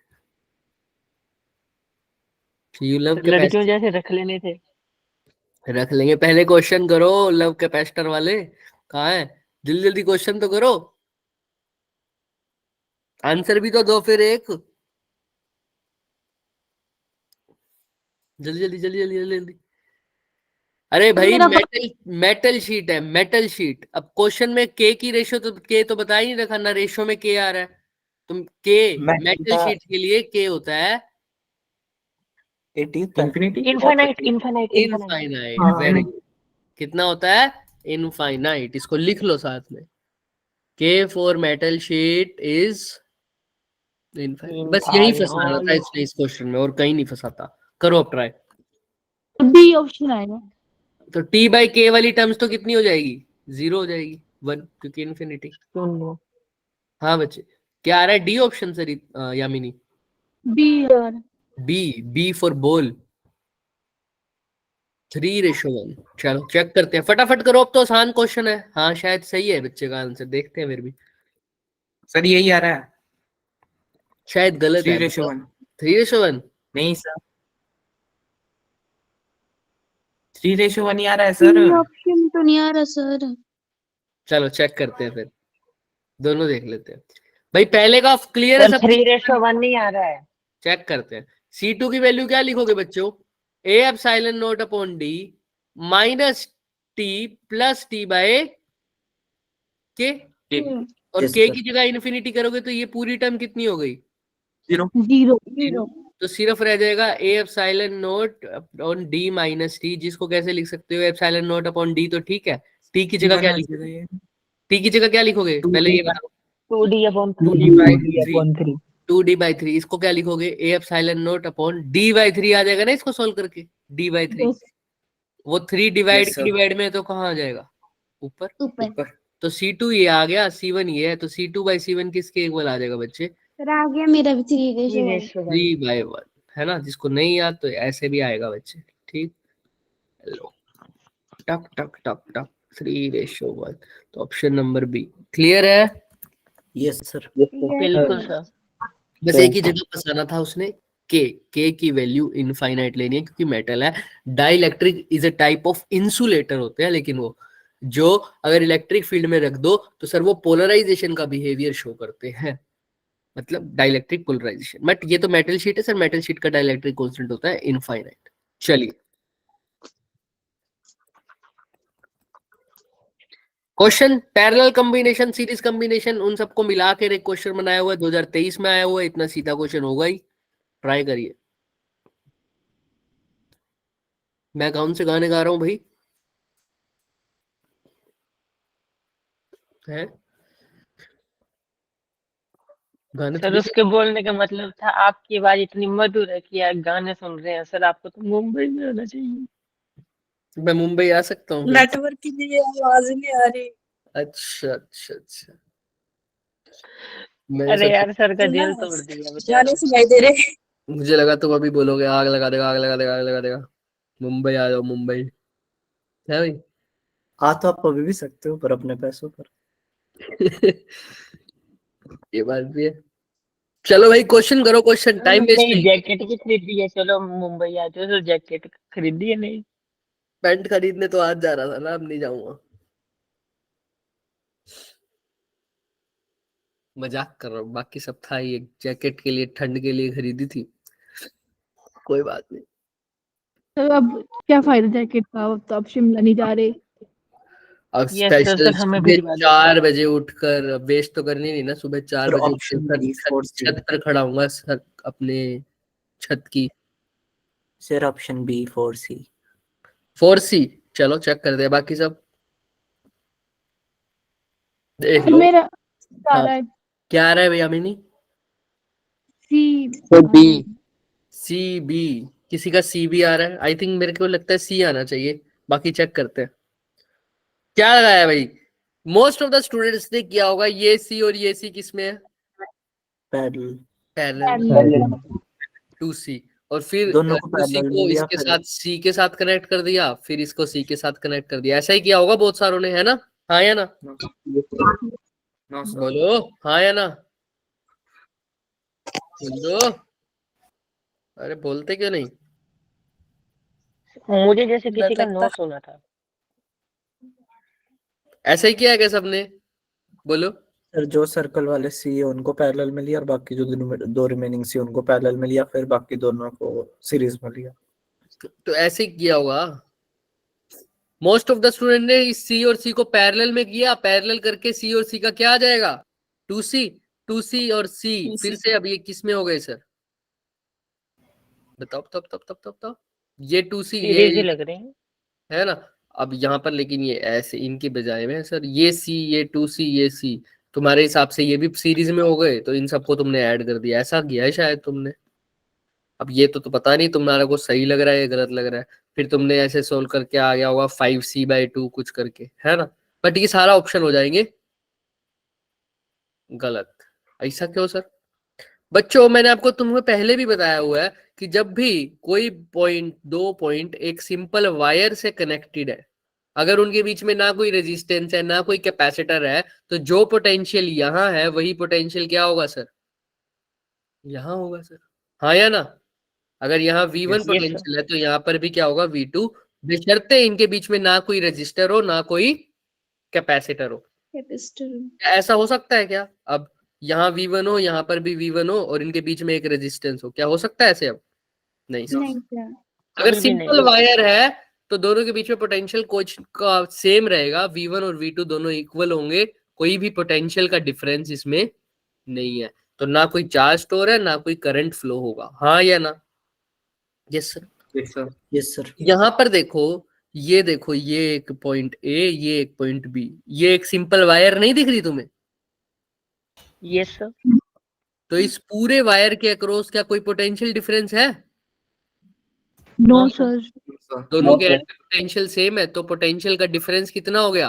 यू लव सर लड़कियों कैपेसिटर। जैसे रख लेने थे। रख लेंगे। पहले क्वेश्चन करो लव कैपेसिटर वाले। कहाँ है? जल्दी जल्दी क्वेश्चन तो करो। आंसर भी तो दो फिर एक। जल्दी जल्दी जल्दी जल्दी जल्दी जल्दी। अरे भाई मेरा मेटल मेटल शीट है, मेटल शीट। अब क्वेश्चन में के की रेशो तो के तो बता ही नहीं रखा ना, रेशो में के आ रहा है। तुम के मेटल मेटल का शीट के लिए के होता है 80 होता है। Infinity. Infinite infinite infinite. Infinite. हाँ वेरी गुड। कितना होता है? इनफाइनाइट। इसको लिख लो साथ में। के for metal sheet is infinite. बस यही फंसाना था इसने इस क्वेश्चन में, और कहीं नहीं फंसाता। करो अब ट्राई। बी ऑप्शन आएगा। तो T/K वाली टर्म्स तो कितनी हो जाएगी? 0 हो जाएगी, 1, क्योंकि इन्फिनिटी। सुन लो। हाँ बच्चे। क्या आ रहा है? D option sir, Yamini. B यार। B for ball. 3:1। चलो चेक करते हैं, फटाफट करो अब तो आसान क्वेश्चन है। हाँ शायद सही है बच्चे का आंसर, देखते हैं फिर भी। सर यही आ रहा है। शायद गलत है। 3:1। 3:1। नहीं सर, 3:1 ही आ रहा है सर। बी ऑप्शन तो नहीं आ रहा सर। चलो चेक करते हैं फिर, दोनों देख लेते हैं। भाई पहले का क्लियर है सर सब? 3:1 नहीं आ रहा है। चेक करते हैं। C2 की वैल्यू क्या लिखोगे बच्चों? A epsilon not upon D minus T plus T by K, और Yes, K sir. की जगह इन्फिनिटी करोगे तो ये पूरी टर्म कितनी हो गई? जीरो। तो सिर्फ रह जाएगा A epsilon not upon D minus T, जिसको कैसे लिख सकते हो? एप्सिलॉन नॉट अपॉन D तो ठीक है, T की जगह क्या लिखोगे? T की जगह क्या लिखोगे पहले ये बताओ? 2D upon 2D by 3, 2D by 3, इसको क्या लिखोगे? A epsilon not upon D by 3 आ जाएगा ना इसको सोल्व करके, D बाई 3। वो 3 डिवाइड Yes, sir. डिवाइड में तो कहाँ आ जाएगा? ऊपर। ऊपर तो C2 ये आ गया, C1 ये है, तो C2 बाई C1 किसके इक्वल आ जाएगा बच्चे? फिर आ गया मेरा भी 3 3 बाई 1, है ना? जिसको नहीं याद तो ऐसे भी आएगा बच्चे, ठीक। लो, टक टक टक टक 3:1। तो ऑप्शन नंबर बी क्लियर है? Yes, sir. बिल्कुल सर। बस एक ही जगह फंसाना था उसने, के की वैल्यू इनफाइनाइट लेनी है क्योंकि मेटल है। Dielectric is a type of insulator होते हैं, लेकिन वो जो अगर इलेक्ट्रिक फील्ड में रख दो तो सर वो पोलराइजेशन का बिहेवियर शो करते हैं, मतलब डाइलेक्ट्रिक पोलराइजेशन। बट ये तो मेटल शीट है सर, मेटल शीट का डाइलेक्ट्रिक कांस्टेंट होता है इनफाइनाइट। चलिए question, parallel combination, series combination, उन सबको मिलाकर एक क्वेश्चन बनाया हुआ है, 2023 में आया हुआ है। इतना सीधा क्वेश्चन होगा ही, ट्राई करिए। मैं कौन से गाने गा रहा हूँ भाई? है गाने सर थोड़ी। उसके बोलने का मतलब था आपकी आवाज इतनी मधुर है कि आप गाने सुन रहे हैं सर, आपको तो मुंबई में होना चाहिए। मैं मुंबई आ सकता हूँ फिर? नेटवर्क की लिए आवाज नहीं आ रही। अच्छा अच्छा अच्छा, मैं अरे सब, यार सर का सुना दिल तोड़ दिया बेचारा। गाने सुनाई दे रहे। मुझे लगा तुम अभी बोलोगे आग लगा देगा, आग लगा देगा, आग लगा देगा, मुंबई आ जाओ मुंबई, है भाई? आ तो आप अभी भी सकते हो पर अपने पैसों पर। ये बात भी है। चलो भाई क्वेश्चन करो, क्वेश्चन, टाइम वेस्ट नहीं नहीं। जैकेट की खरीदी है, चलो मुंबई आ जाओ तो जैकेट खरीदी है नहीं। पैंट खरीदने तो आज जा रहा था ना, अब नहीं जाऊंगा। मजाक कर रहा हूँ, बाकी सब था ही, एक जैकेट के लिए ठंड के लिए खरीदी थी, कोई बात नहीं। तो अब क्या फायदा जैकेट का, अब तो आप शिमला नहीं जा रहे। अब यस सर, स्पेशल सर हमें सुबह भिजवा दो। 4 बजे उठकर, वेस्ट तो करनी नहीं ना, सुबह 4 फिर बजे ऑप्शन उठकर बी छत 4C। छत पर खड़ा हूंगा सर, अपने छत की। Sir option B 4C। 4C, चलो चेक कर दे बाकी सब, देख तो लो। मेरा आ हाँ रहा है क्या आ रहा है भैया मिनी? सी। सी बी, किसी का सी बी आ रहा है, आई थिंक मेरे को लगता है सी आना चाहिए, बाकी चेक करते हैं। क्या लगाया भाई? मोस्ट ऑफ द स्टूडेंट्स ने किया होगा ये सी, और ये सी किसमें है? पैरेलल। Parallel, 2C। और फिर दोनों को 2C पैरेलल में को लिया इसके फिर। साथ सी के साथ कनेक्ट कर दिया, फिर इसको सी के साथ कनेक्ट कर दिया, ऐसा ही किया होगा बहुत सारों ने, है ना? हाँ या ना? बोलो हाँ या ना, बोलो। अरे बोलते क्यों नहीं? मुझे जैसे किसी का लगता नो है सुना था। ऐसा ही किया है क्या सबने? बोलो। सर जो सर्कल वाले सी है उनको पैरेलल में लिया और बाकी जो दो रिमेनिंग सी उनको पैरेलल में लिया, फिर बाकी दोनों को सीरीज में लिया। तो ऐसे ही किया होगा मोस्ट ऑफ द स्टूडेंट ने, इस सी और सी को पैरेलल में किया, पैरेलल करके सी और सी का क्या आ जाएगा? 2C, 2C और C, फिर से अब ये किस में हो गए सर? बताओ तब तब तब तब तब, ये 2C ये सीरीज ही लग रहे हैं। है ना? अब यहाँ पर लेकिन ये ऐसे इनके बजाय में है सर, ये C, ये 2C, ये C, तुम्हारे हिसाब से ये भी सीरीज में हो गए, तो इन सबको तुमने ऐड कर दिया, ऐसा किया है शायद तुमने। अब ये तो पता नहीं तुम्हारा को सही लग रहा है या गलत लग रहा है, फिर तुमने ऐसे सोल्व करके आ गया होगा 5C/2 कुछ करके, है ना? बट ये सारा ऑप्शन हो जाएंगे गलत। ऐसा क्यों सर? बच्चों मैंने आपको तुम्हें पहले भी बताया हुआ है कि जब भी कोई पॉइंट, 2 पॉइंट एक सिंपल वायर से कनेक्टेड है, अगर उनके बीच में ना कोई रेजिस्टेंस है ना कोई कैपेसिटर है, तो जो पोटेंशियल यहाँ है वही पोटेंशियल क्या होगा सर? यहाँ होगा सर, हाँ या ना? अगर यहाँ V1 Yes, पोटेंशियल है तो यहाँ पर भी क्या होगा? V2, बशर्ते इनके बीच में ना कोई रजिस्टर हो ना कोई कैपेसिटर हो। क्या ऐसा हो सकता है क्या? अब यहाँ V1 हो, यहाँ पर भी V1 हो, और इनके बीच में एक रेजिस्टेंस हो, क्या हो सकता है ऐसे? अब नहीं सर। नहीं सर। अगर कभी भी नहीं। सिंपल वायर है तो दोनों के बीच में पोटेंशियल कुछ का सेम रहेगा, V1 और V2 दोनों इक्वल होंगे, कोई भी पोटेंशियल का डिफरेंस इसमें नहीं है, तो ना कोई चार्ज स्टोर है ना कोई करंट फ्लो होगा, हाँ या ना? Yes sir. Yes sir. Yes sir. यहाँ पर देखो, ये एक पॉइंट ए, ये एक पॉइंट बी, ये एक सिंपल वायर नहीं दिख रही तुम्हें? Yes sir. तो इस पूरे वायर के अक्रॉस क्या कोई पोटेंशियल डिफरेंस है? No No, sir. दोनों No, के sir. एंड पोटेंशियल सेम है, तो पोटेंशियल का डिफरेंस कितना हो गया?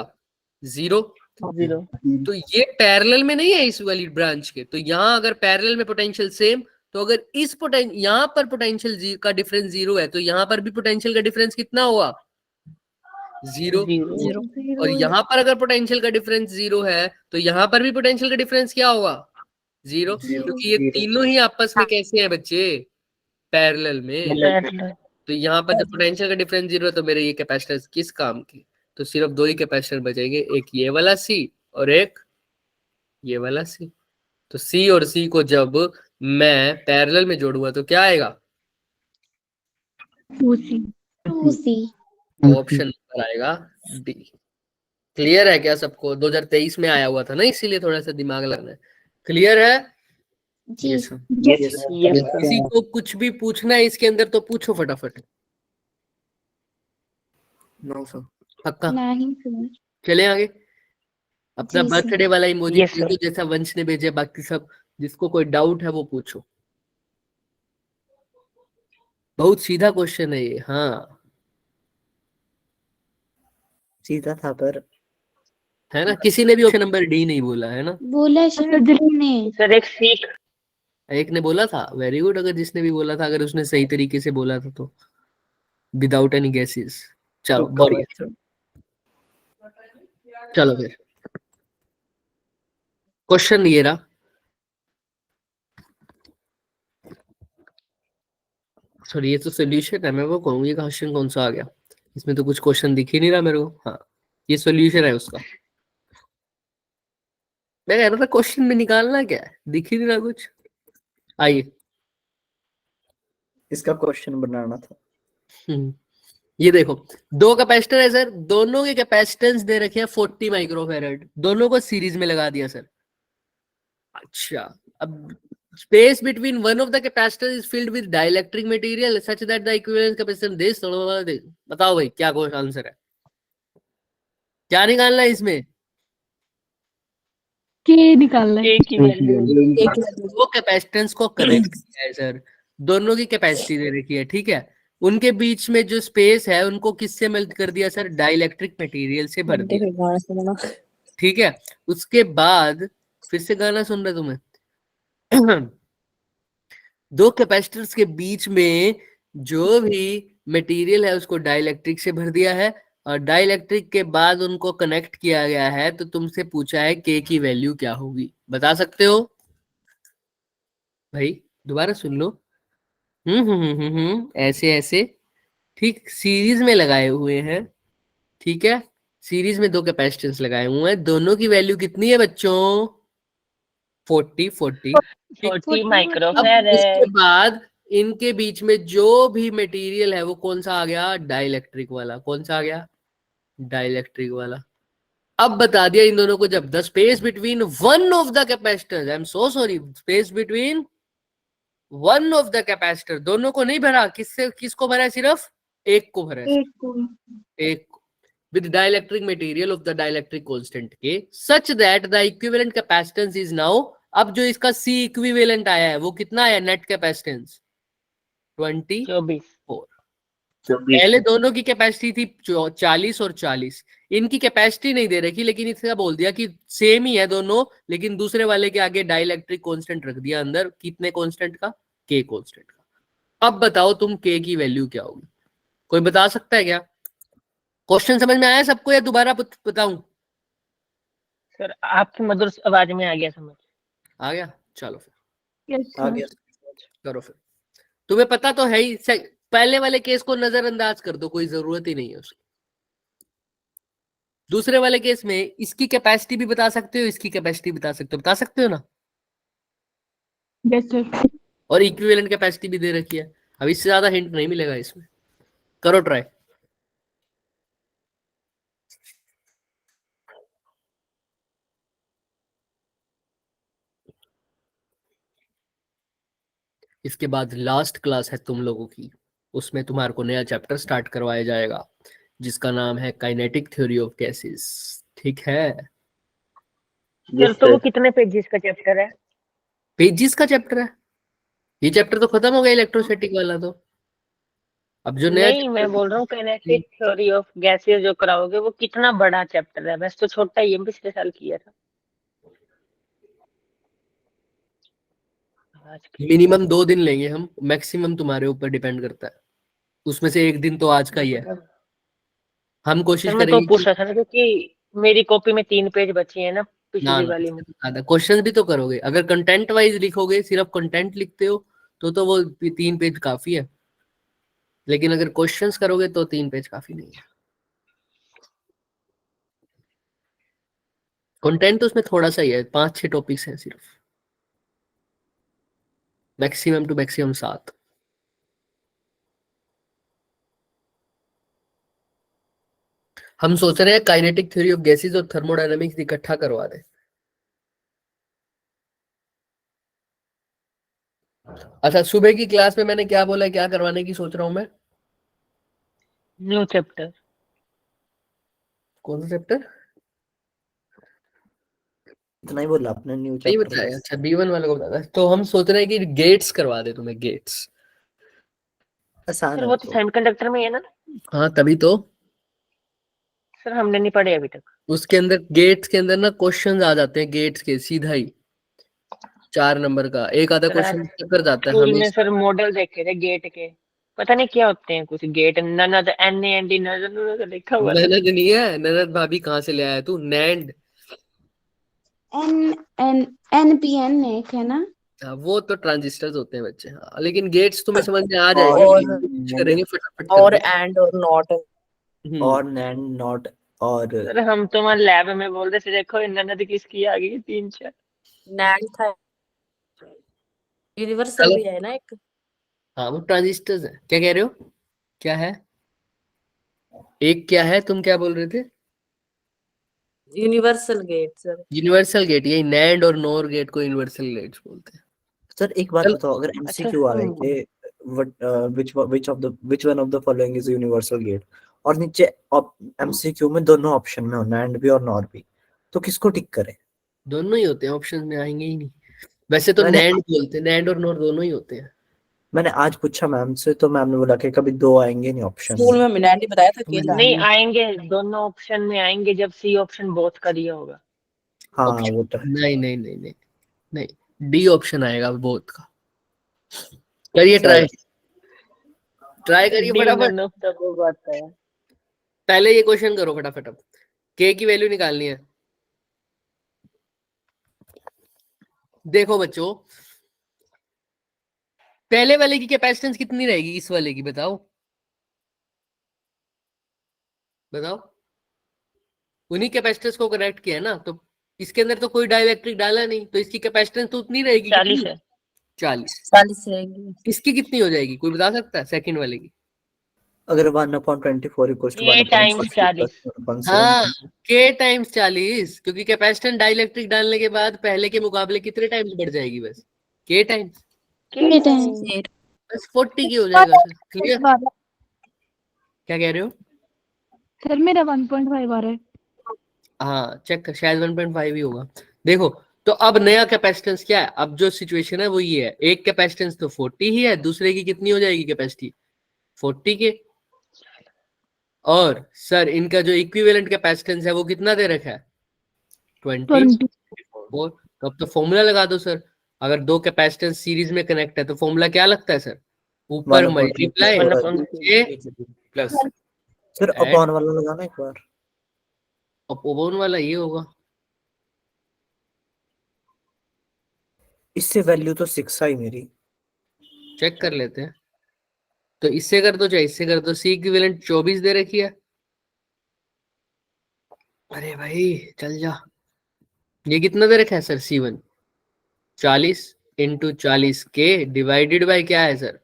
0। 0। तो ये पैरेलल में नहीं है इस वाली ब्रांच के, तो यहाँ अगर पैरेलल में पोटेंशियल सेम, तो अगर इस यहाँ पर पोटेंशियल का डिफरेंस 0 है, तो यहाँ पर भी पोटेंशियल का डिफरेंस कितना हुआ? 0। 0। और यहाँ पर अगर पोटेंशियल का डिफरेंस 0 है, तो यहाँ पर भी पोटेंशियल का डिफरेंस क्या होगा? 0, क्योंकि ये तीनों ही आपस में कैसे हैं बच्चे? पैरेलल में। पैरेलल। तो यहाँ पर जब पोटेंशियल का डिफरेंस 0 है, तो मेरे ये कैपेसिटर किस काम की? तो सिर्फ दो ही कैपेसिटर बचेंगे, एक ये वाला C और एक ये वाला C। तो C और C को जब मैं पैरेलल में जोड़ूंगा तो क्या आएगा? 2C। ऑप्शन नंबर आएगा D। क्लियर है क्या सबको? 2023 में आया हुआ था ना, इसीलिए थोड़ा सा दिमाग लगाना है। क्लियर है? जी सर। Yes, sir. किसी को कुछ भी पूछना है इसके अंदर तो पूछो फटाफट। No sir. पक्का? नहीं सर। चले आगे। अपना जी, सर। बर्थडे वाला इमोजी Yes, sir. भेजो जैसा वंश ने भेजे, बाकी सब जिसको कोई डाउट है वो पूछो। बहुत सीधा क्वेश्चन है ये। हाँ सीधा था पर है ना? किसी ने भी ऑप्शन नंबर डी नहीं बोला है ना? बोला सर दिलीप ने। सर एक सीख। एक ने बोला था, वेरी गुड। अगर जिसने भी बोला था, अगर उसने सही तरीके से बोला था तो विदाउट एनी गेसेस। चलो बढ़िया। चलो फिर क्वेश्चन ये रहा। सॉरी, ये तो सोल्यूशन है, मैं वो कहूँ ये क्वेश्चन कौन सा आ गया? इसमें तो कुछ क्वेश्चन दिख ही नहीं रहा मेरे को। हाँ, ये सोल्यूशन है उसका। मैं कह रहा था क्वेश्चन में निकालना क्या है, दिख ही नहीं रहा कुछ। आइए इसका क्वेश्चन बनाना था। ये देखो, दो कैपेसिटर है सर, दोनों के कैपेसिटेंस दे रखे हैं 40 माइक्रोफैराड, दोनों को सीरीज में लगा दिया सर। अच्छा, अब space between one of the capacitors is filled with dielectric material such that the equivalent capacitance this। बताओ भाई क्या कोई आंसर है? क्या निकालना है इसमें? के निकालना है। एक ही वैल्यू। दो कैपेसिटेंस को कनेक्ट किया है सर, दोनों की कैपेसिटी दे रखी है, ठीक है। उनके बीच में जो स्पेस है उनको किससे मेल्ट कर दिया सर? डाइलेक्ट्रिक मटेरियल से भर दिया, ठीक है। उसके बाद फिर से गाना सुन रहे तुम्हें? दो कैपेसिटर्स के बीच में जो भी मटेरियल है उसको डाइलेक्ट्रिक से भर दिया है, और डाइलेक्ट्रिक के बाद उनको कनेक्ट किया गया है। तो तुमसे पूछा है के की वैल्यू क्या होगी, बता सकते हो भाई? दोबारा सुन लो। ऐसे ऐसे, ठीक, सीरीज में लगाए हुए हैं, ठीक है। सीरीज में दो कैपेसिटेंस लगाए हुए हैं, दोनों की वैल्यू कितनी है बच्चों? 40 40। 40 अब माइक्रोफैराड। उसके बाद इनके बीच में जो भी मटेरियल है वो कौन सा आ गया? डाइलेक्ट्रिक वाला। कौन सा आ गया? डाइलेक्ट्रिक वाला। अब बता दिया इन दोनों को, जब the space between one of the capacitors, I am so sorry, space between one of the capacitor, दोनों को नहीं भरा, किससे किसको भरा है? सिर्फ एक को भरा है, एक को। एक with dielectric material of the dielectric constant K such that the equivalent capacitance is now। अब जो इसका C equivalent आया है वो कितना आया? Net capacitance 24। 24। पहले दोनों की कैपेसिटी थी 40 और 40। इनकी कैपेसिटी नहीं दे रखी, लेकिन इसका बोल दिया कि सेम ही है दोनों, लेकिन दूसरे वाले के आगे डाइलेक्ट्रिक कांस्टेंट रख दिया अंदर। कितने कांस्टेंट का? K कांस्टेंट का। अब बताओ तुम K की वैल्यू क्या होगी? कोई बता सकता है क्या? क्वेश्चन समझ में आया सबको या दोबारा बताऊं? सर आपकी मधुर आवाज में आ गया समझ। आ गया? चलो फिर यस आ सर। गया। करो फिर। तुम्हें पता तो है ही, पहले वाले केस को नजरअंदाज कर दो, कोई जरूरत ही नहीं है उसकी। दूसरे वाले केस में इसकी कैपेसिटी भी बता सकते हो, इसकी कैपेसिटी बता सकते हो ना? Yes sir. और इक्विवेलेंट कैपेसिटी भी दे रखी है। अब इससे ज्यादा हिंट नहीं मिलेगा इसमें, करो ट्राई। इसके बाद लास्ट क्लास है तुम लोगों की, उसमें तुम्हारे को नया चैप्टर स्टार्ट करवाया जाएगा जिसका नाम है काइनेटिक थ्योरी ऑफ गैसेस। ठीक है, सर तो वो कितने पेजेस का चैप्टर है? पेजिस का चैप्टर है। ये चैप्टर तो खत्म हो गया इलेक्ट्रोस्टैटिक वाला, तो अब जो नया नहीं, मैं बोल रहा हूँ काइनेटिक थ्योरी ऑफ गैसेस जो कराओगे वो कितना बड़ा चैप्टर है? वैसे तो छोटा ही है, पिछले साल किया था। आज की मिनिमम 2 दिन लेंगे हम, मैक्सिमम तुम्हारे ऊपर डिपेंड करता है, उसमें से एक दिन तो आज का ही है। हम कोशिश सर मैं तो करेंगे पूछ कि रहा था ना, क्योंकि मेरी कॉपी में 3 पेज बची है ना, ना पिछली ना वाली में। आधा क्वेश्चन भी तो करोगे। अगर कंटेंट वाइज लिखोगे, सिर्फ कंटेंट लिखते हो तो वो 3 पेज काफी है, लेकिन अगर क्वेश्चंस करोगे तो 3 पेज काफी नहीं है। कंटेंट तो उसमें थोड़ा सा ही है, 5-6 टॉपिक्स हैं सिर्फ, मैक्सिमम टू मैक्सिमम 7। हम सोच रहे हैं काइनेटिक थ्योरी ऑफ गैसेस और थर्मोडायनामिक्स इकट्ठा करवा दें। अच्छा, सुबह की क्लास में मैंने क्या बोला, क्या करवाने की सोच रहा हूँ मैं? New chapter. कौन सा चैप्टर? इतना ही बोला आपने, न्यू नहीं चैप्टर बताया। बस। अच्छा, B1 वाले को बताया। तो हम सोच रहे हैं कि गेट्स करवा दे तुम्हें, गेट्स। आसान सर है वो वो तो तो। सेमीकंडक्टर में है ना? हाँ तभी तो। सर हमने नहीं पढ़े अभी तक। उसके अंदर गेट्स के अंदर ना क्वेश्चन आ जाते हैं, गेट्स के सीधा ही 4 नंबर का एक आधा सर क्वेश्चन कर जाता है स्कूल में हमेशा। सर मॉडल देखे थे गेट के, पता नहीं क्या होते हैं कुछ गेट, ननद NAND ननद लिखा हुआ था। ननद नहीं है, ननद भाभी कहाँ से ले आया तू? नैंड। एन एन NPN एक है ना? हाँ, वो तो ट्रांजिस्टर्स होते हैं बच्चे। हाँ, लेकिन गेट्स तुम्हें समझ में आ और जाएगी, और कुछ करेंगे फटाफट और करके। एंड और नॉट। और नैंड नॉट और सर हम तो वहाँ लैब में बोल रहे थे, देखो ये ननद किसकी आ गई 3-4। नैंड था, यूनिवर्सल चलो, भी है ना एक। हाँ वो ट्रांजिस्टर्स है। क्या कह रहे हो? क्या है? एक क्या है, तुम क्या बोल रहे थे? Universal gate sir. Universal gate, यही नैंड और नोर गेट को यूनिवर्सल गेट्स बोलते हैं। सर एक बात चल, बताओ, अगर अच्छा एमसीक्यू आ रहा है कि which one of the following is a universal gate, और नीचे एमसीक्यू में दोनों ऑप्शन में हो, नैंड भी और नॉर भी, तो किसको टिक करें? दोनों ही होते हैं, ऑप्शन में आएंगे ही नहीं। वैसे तो मैंने नैंड बोलते हैं, नैंड और नोर दोनों ही होते हैं। मैंने आज पूछा मैम से, तो मैम ने बोला कि कभी 2 आएंगे नहीं ऑप्शन स्कूल में। में नैंड ही बताया था अकेला। नहीं आएंगे, दोनों ऑप्शन में आएंगे जब सी ऑप्शन बोथ का दिया होगा। हाँ ऑप्शन वो तो है। नहीं नहीं नहीं नहीं नहीं, डी ऑप्शन आएगा बोथ का। करिए ट्राई, ट्राई करिए डी फटाफट। नन ऑफ द अबव आता है। पहले ये क्वेश्चन करो फटाफट। अब के की वैल्यू निकालनी है। देखो बच्चों, पहले वाले की कैपेसिटेंस कितनी रहेगी, इस वाले की बताओ, बताओ। उन्हीं कैपेसिटेंस को कनेक्ट किया है ना, तो इसके अंदर तो कोई डाइलेक्ट्रिक डाला नहीं, तो इसकी कैपेसिटेंस तो उतनी रहेगी। 40 कितनी? है। 40। 40 रहेगी। इसकी कितनी हो जाएगी, कोई बता सकता है सेकंड वाले की? अगर 1/24 इक्वल्स टू के टाइम्स 40। 1/40 हाँ, के टाइम्स 40, क्योंकि कैपेसिटेंस डाइलेक्ट्रिक डालने के बाद पहले के मुकाबले कितने टाइम्स बढ़ जाएगी? बस के टाइम्स, के के टाइम्स। टाइम बस 40 की हो जाएगा सर। क्लियर? क्या कह रहे हो? सर मेरा 1.5 आ रहा है। हाँ चेक कर, शायद 1.5 ही होगा। देखो, तो अब नया कैपेसिटेंस क्या है? अब जो सिचुएशन है वो ये है, एक कैपेसिटेंस तो 40 ही है, दूसरे की कितनी हो जाएगी कैपेसिटी? 40 के। और सर इनका जो इक्विवेलेंट कैपेसिटेंस है वो कितना दे रखा है? 20। 20। और तो अब तो फॉर्मूला लगा दो सर। अगर दो कैपेसिटेंस सीरीज में कनेक्ट है तो फॉर्मूला क्या लगता है सर? ऊपर 1/2 मल्टीप्लाई 1/2 प्लस फिर एड, अपॉन वाला लगाना एक बार। अपोन वाला ये होगा। इससे वैल्यू तो 6 आई मेरी। चेक कर लेते हैं। तो इससे कर दो चाहे इससे कर दो, सी इक्विवेलेंट 24 दे रखी है। अरे भाई चल जा। ये कितना दे रखा है सर? C1 40 × 40 के डिवाइडेड बाय क्या है सर?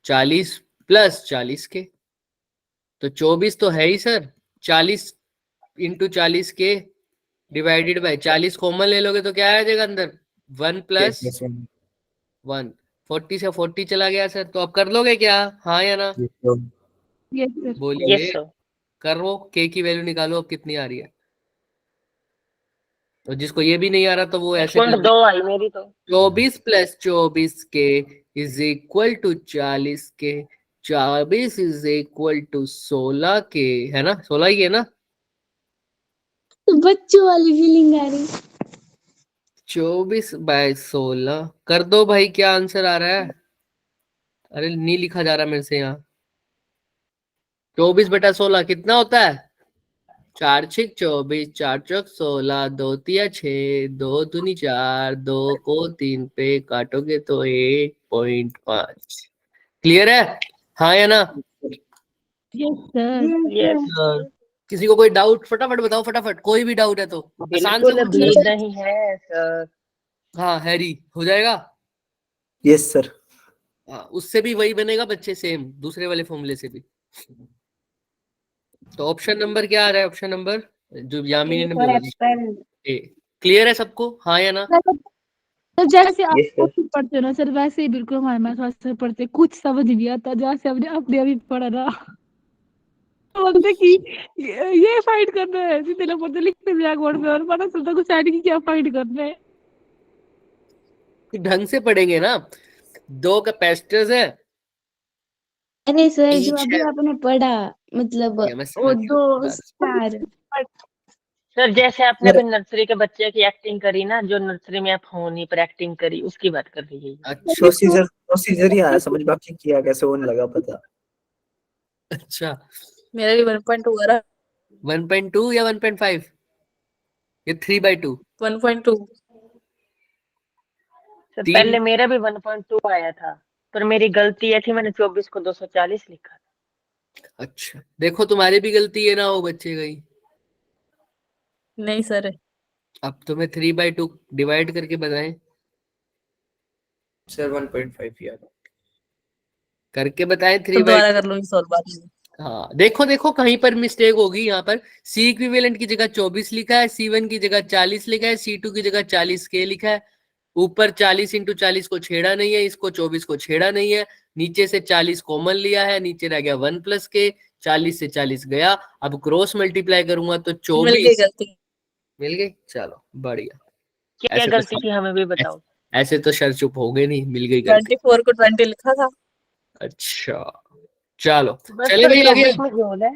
40 प्लस 40 के, तो 24 तो है ही सर। 40 इंटू 40 के डिवाइडेड बाय 40 कॉमन ले लोगे तो क्या आ जाएगा अंदर, 1 प्लस 1। 40 से 40 चला गया सर, तो अब कर लोगे क्या, हाँ या ना, यस सर। बोलिए। Yes sir. करो, के की वैल्यू निकालो अब कितनी आ रही है। तो जिसको ये भी नहीं आ रहा तो वो ऐसे कर 1.2 आई मेरी तो। 24 प्लस 24 के इज इक्वल टू 40 के, 24 इज इक्वल टू 16 के, है ना, 16 ही है ना। बच्चों वाली फीलिंग आ रही। 24/16 कर दो भाई, क्या आंसर आ रहा है। अरे नहीं लिखा जा रहा मेरे से यहाँ। 24/16 कितना होता है, 4 6 24, 4 चौक 16, 2 तिया 6, 2 दूनी 4, 2 को 3 पे काटोगे तो 1.5। क्लियर है, हाँ या ना। Yes sir. यस किसी को कोई डाउट फटाफट बताओ, फटाफट, कोई भी डाउट है तो आसान से बिल्कुल पूछ भी लो। नहीं है सर। हाँ हैरी हो जाएगा। Yes sir. हाँ उससे भी वही बनेगा बच्चे, सेम दूसरे वाले फॉर्मूले से भी। तो ऑप्शन नंबर क्या आ रहा है, ऑप्शन नंबर जो यामिनी ने बोला ए। क्लियर है सबको, हाँ या ना। तो जैसे आप Yes, sir. पढ़ते हो ना सर, वैसे ही बिल्कुल हमारे मैथ पढ़ते, कुछ समझ नहीं आता, जैसे हमने अपने अभी पढ़ा ना, बोलते कि ये फाइट करना है, सीधे लोग बोलते लिखते ब्लैक बोर्ड पे, और पता चलता कुछ ऐड की क्या फाइट करना है। ढंग से पढ़ेंगे ना। 2 कैपेसिटर्स है, अरे सर जो Each अभी है। आपने पढ़ा, मतलब मैं वो समझ दो गया। स्टार। सर जैसे आपने सर अभी नर्सरी के बच्चे की एक्टिंग करी ना, जो नर्सरी में आप होनी पर एक्टिंग करी, उसकी बात कर रही है ये। अच्छा प्रोसीजर ही आया समझ, बाकी किया कैसे वो नहीं लगा पता। अच्छा, मेरा भी 1.2 आ रहा। 1.2 या 1.5, ये 3/2। 1.2। सर तीन। पहले मेरा भी 1.2 आया था, पर मेरी गलती ये थी, मैंने 24 को 240 लिखा। अच्छा देखो तुम्हारी भी गलती है ना, वो बच्चे गई। नहीं सर, अब तुम्हें 3/2 डिवाइड करके बताएं, सर 1.5 यार। करके बताएं तो दोबारा 3/2। कर लूंगी सॉल्व बाद में। हाँ देखो देखो कहीं पर मिस्टेक होगी यहाँ पर। सी इक्विवेलेंट की जगह 24 लिखा है, C1 की जगह 40 लिखा है, C2 की जगह 40 के लिखा है। ऊपर 40 इंटू 40 को छेड़ा नहीं है, इसको 24 को छेड़ा नहीं है। नीचे से 40 कॉमन लिया है, नीचे रह गया 1 प्लस के, 40 से 40 गया। अब क्रॉस मल्टीप्लाई करूंगा तो मिल गई 24 गलती। मिल गई। चलो बढ़िया। क्या ऐसे गलती तो थी हमें भी बताओ। ऐसे तो सर चुप हो गए, नहीं मिल गई गलती। 24 को 20 लिखा था। अच्छा चलो बस चले सर भाई आगे। 24 में गोल है।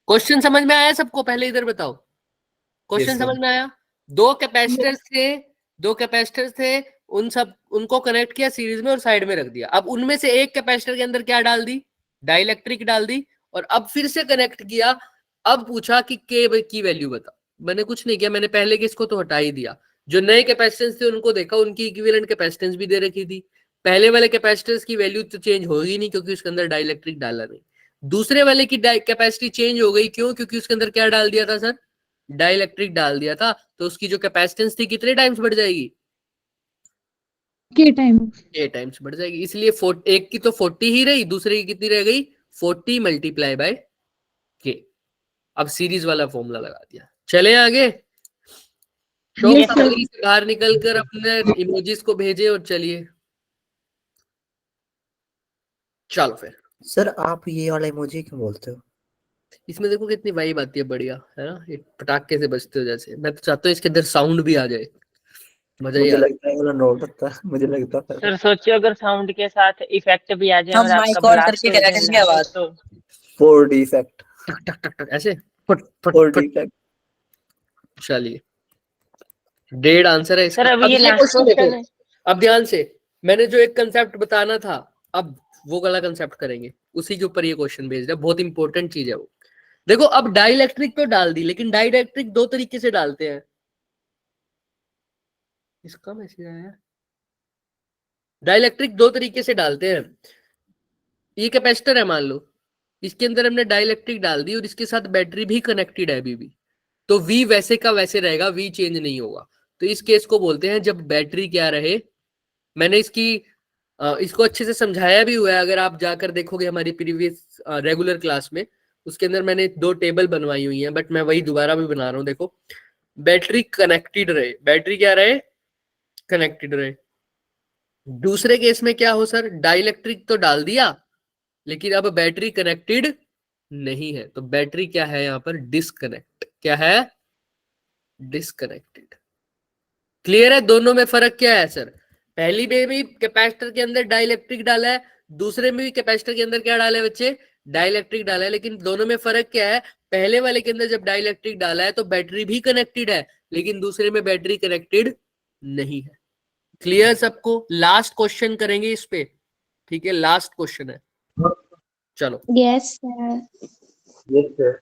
क्वेश्चन समझ में आया सबको, पहले इधर बताओ। Question Yes, sir. समझ में आया। दो कैपेसिटर्स थे, दो कैपेसिटर्स थे, उन सब उनको कनेक्ट किया सीरीज में और साइड में रख दिया। अब उनमें से एक कैपेसिटर के अंदर क्या डाल दी, डाइलेक्ट्रिक डाल दी, और अब फिर से कनेक्ट किया। अब पूछा कि के की वैल्यू बता। मैंने कुछ नहीं किया, मैंने पहले के इसको तो हटा ही दिया। जो नए कैपेसिटेंस थे उनको देखा, उनकी इक्विवेलेंट कैपेसिटेंस भी दे रखी थी। पहले वाले कैपेसिटर्स की वैल्यू तो चेंज होगी नहीं क्योंकि उसके अंदर डाइलेक्ट्रिक डाला नहीं। दूसरे वाले की कैपेसिटी चेंज हो गई, क्यों, क्योंकि उसके अंदर क्या डाल दिया था सर, डाइलेक्ट्रिक डाल दिया था। तो उसकी जो कैपेसिटेंस थी कितने टाइम्स बढ़ जाएगी, के टाइम ए टाइम्स बढ़ जाएगी। इसलिए एक की तो 40 ही रही, दूसरे की कितनी रह गई, 40 मल्टीप्लाई बाय के। अब सीरीज वाला फॉर्मूला लगा दिया। चले आगे। शोक Yes, sir. से बाहर निकलकर अपने इमोजीज को भेजे और चलिए। चलो फिर सर आप ये वाला इमोजी क्यों बोलते हो? इसमें देखो कितनी वाइब आती है, बढ़िया है ना, ये पटाखे से बजते हो जैसे। मैं तो चाहता हूँ इसके अंदर साउंड भी आ जाए, मजा ही मुझे आ लगता है वाला नोट होता है, मुझे लगता है। सर सोचिए अगर साउंड के साथ इफेक्ट भी आ जाए हम और आपका माइक ऑन ब्लास्ट करके हो जाए करेंगे ना, आवाज। तो 4D इफेक्ट, टक टक टक टक ऐसे फट फट 4D फट। इफेक्ट। चलिए डेढ़ आंसर है सर इसका। अब अब ये ये लास्ट क्वेश्चन देखो, क्वेश्चन है। अब ध्यान से, मैंने जो एक कंसेप्ट बताना था, अब वो वाला कंसेप्ट करेंगे, उसी के ऊपर ये क्वेश्चन भेज रहा है। बहुत इंपॉर्टेंट चीज है वो। देखो अब डाइलेक्ट्रिक तो डाल दी, लेकिन डाइलेक्ट्रिक दो तरीके से डालते हैं। इसका मैसेज आया, डाइलेक्ट्रिक दो तरीके से डालते हैं। ये कैपेसिटर है मान लो, इसके अंदर हमने डाइलेक्ट्रिक डाल दी और इसके साथ बैटरी भी कनेक्टेड है अभी भी, तो V वैसे का वैसे रहेगा, V चेंज नहीं होगा। तो इस केस को बोलते हैं जब बैटरी क्या रहे। मैंने इसकी इसको अच्छे से समझाया भी हुआ है, अगर आप जाकर देखोगे हमारी प्रीवियस रेगुलर क्लास में, उसके अंदर मैंने 2 टेबल बनवाई हुई हैं, बट मैं वही दोबारा भी बना रहा हूँ। देखो, बैटरी कनेक्टेड रहे, बैटरी क्या रहे, कनेक्टेड रहे। दूसरे केस में क्या हो सर, डाइलेक्ट्रिक तो डाल दिया, लेकिन अब बैटरी कनेक्टेड नहीं है, तो बैटरी क्या है यहाँ पर, डिस्कनेक्ट। क्या है, डिस्कनेक्टेड। क्लियर है? दोनों में फर्क क्या है सर, पहली में भी कैपेसिटर के अंदर डाइलेक्ट्रिक डाला है, दूसरे में भी कैपेसिटर के अंदर क्या डाला है बच्चे, डाइलेक्ट्रिक डाला है, लेकिन दोनों में फर्क क्या है, पहले वाले के अंदर जब डाइलेक्ट्रिक डाला है तो बैटरी भी कनेक्टेड है, लेकिन दूसरे में बैटरी कनेक्टेड नहीं है। क्लियर सबको? लास्ट क्वेश्चन करेंगे इस पे, ठीक है, लास्ट क्वेश्चन है, चलो। Yes sir.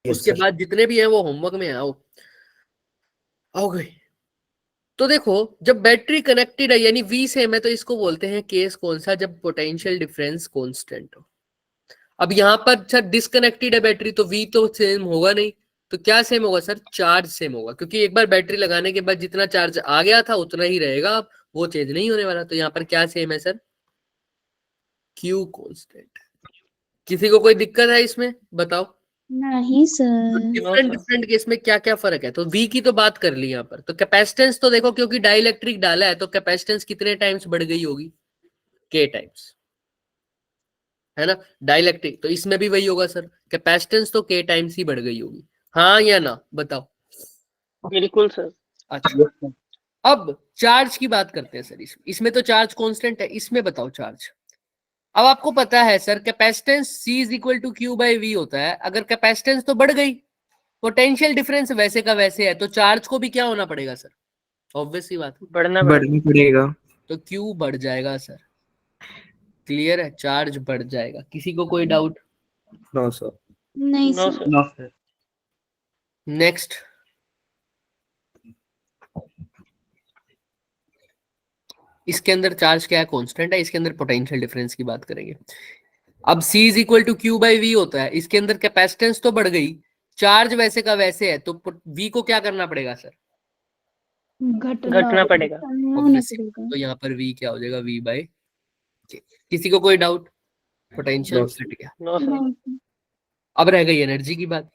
उसके बाद जितने भी हैं वो होमवर्क में आओ गए। तो देखो, जब बैटरी कनेक्टेड है यानी V सेम है, तो इसको बोलते हैं केस कौन सा, जब पोटेंशियल डिफरेंस कांस्टेंट हो। अब यहाँ पर सर डिस्कनेक्टेड है बैटरी, तो V तो सेम होगा नहीं, तो क्या सेम होगा सर, चार्ज सेम होगा, क्योंकि एक बार बैटरी लगाने के बाद जितना चार्ज आ गया था उतना ही रहेगा, अब वो चेंज नहीं होने वाला। तो यहाँ पर क्या सेम है सर, Q कांस्टेंट। किसी को कोई दिक्कत है इसमें, बताओ? नहीं सर। डिफरेंट डिफरेंट केस में क्या क्या फर्क है। तो V की तो बात कर ली यहाँ पर, तो कैपेसिटेंस तो देखो, क्योंकि डाइलेक्ट्रिक डाला है तो कैपेसिटेंस कितने टाइम्स बढ़ गई होगी, K टाइम्स, है ना, डाइलेक्ट्रिक, तो इसमें भी वही होगा सर, कैपेसिटेंस तो K टाइम्स ही बढ़ गई होगी, हाँ या ना, बताओ? बिल्कुल सर। अच्छा, अब चार्ज की बात करते हैं सर। इसमें तो चार्ज कांस्टेंट है, इसमें बताओ चार्ज। अब आपको पता है sir, capacitance C is equal to Q by V होता है। अगर कैपेसिटेंस तो बढ़ गई, पोटेंशियल डिफरेंस वैसे का वैसे है, तो चार्ज को भी क्या होना पड़ेगा सर, ऑब्वियस सी बात, बढ़ना पड़ेगा। तो Q बढ़ जाएगा सर। क्लियर है, चार्ज बढ़ जाएगा। किसी को कोई डाउट? No sir. नहीं नो सर। सर। नेक्स्ट, इसके अंदर चार्ज क्या है, कांस्टेंट है, इसके अंदर पोटेंशियल डिफरेंस की बात करेंगे। अब C is equal to Q by V होता है, इसके अंदर कैपेसिटेंस तो बढ़ गई, चार्ज वैसे का वैसे है, तो V को क्या करना पड़ेगा सर, घटना पड़ेगा। तो यहाँ पर V क्या हो जाएगा, V बाई K। किसी को कोई डाउट? पोटेंशियल घट गया। No sir. अब रह गई एनर्जी की बात।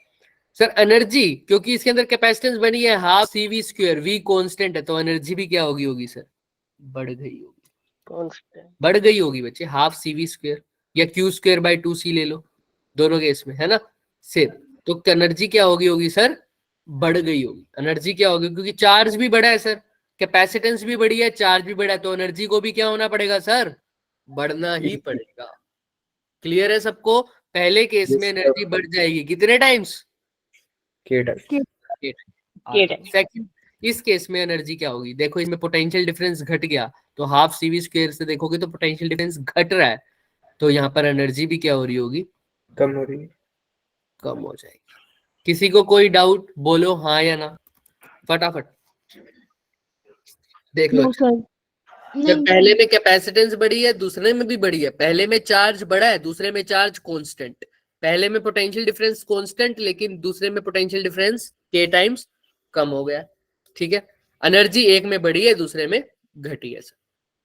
सर एनर्जी, क्योंकि इसके अंदर कैपेसिटेंस बनी है half CV square, V constant है, तो एनर्जी भी क्या होगी सर, बढ़ गई होगी। कांस्टेंट बढ़ गई होगी बच्चे, हाफ CV स्क्वायर या Q स्क्वायर बाई 2C ले लो, दोनों केस में, है ना, सेम। तो एनर्जी क्या होगी सर, बढ़ गई होगी। एनर्जी क्या होगी, क्योंकि चार्ज भी बढ़ा है सर, कैपेसिटेंस भी बढ़ी है, चार्ज भी बढ़ा है, तो एनर्जी को भी क्या होना पड़ेगा सर, बढ़ना ही पड़ेगा। क्लियर है सबको? पहले केस में एनर्जी बढ़ जाएगी कितने टाइम्स, सेकंड। इस केस में एनर्जी क्या होगी, देखो इसमें पोटेंशियल डिफरेंस घट गया, तो हाफ CV स्क्वायर से देखोगे तो पोटेंशियल डिफरेंस घट रहा है, तो यहाँ पर एनर्जी भी क्या हो रही होगी, कम हो रही है, कम हो जाएगी। किसी को कोई डाउट, बोलो हाँ या ना, फटाफट देख लो। No sir. जब पहले में कैपेसिटेंस बढ़ी है, दूसरे में भी बढ़ी है, पहले में चार्ज बढ़ा है, दूसरे में चार्ज कांस्टेंट, पहले में पोटेंशियल डिफरेंस कांस्टेंट, लेकिन दूसरे में पोटेंशियल डिफरेंस K टाइम्स कम हो गया, ठीक है। एनर्जी एक में बढ़ी है, दूसरे में घटी है सर।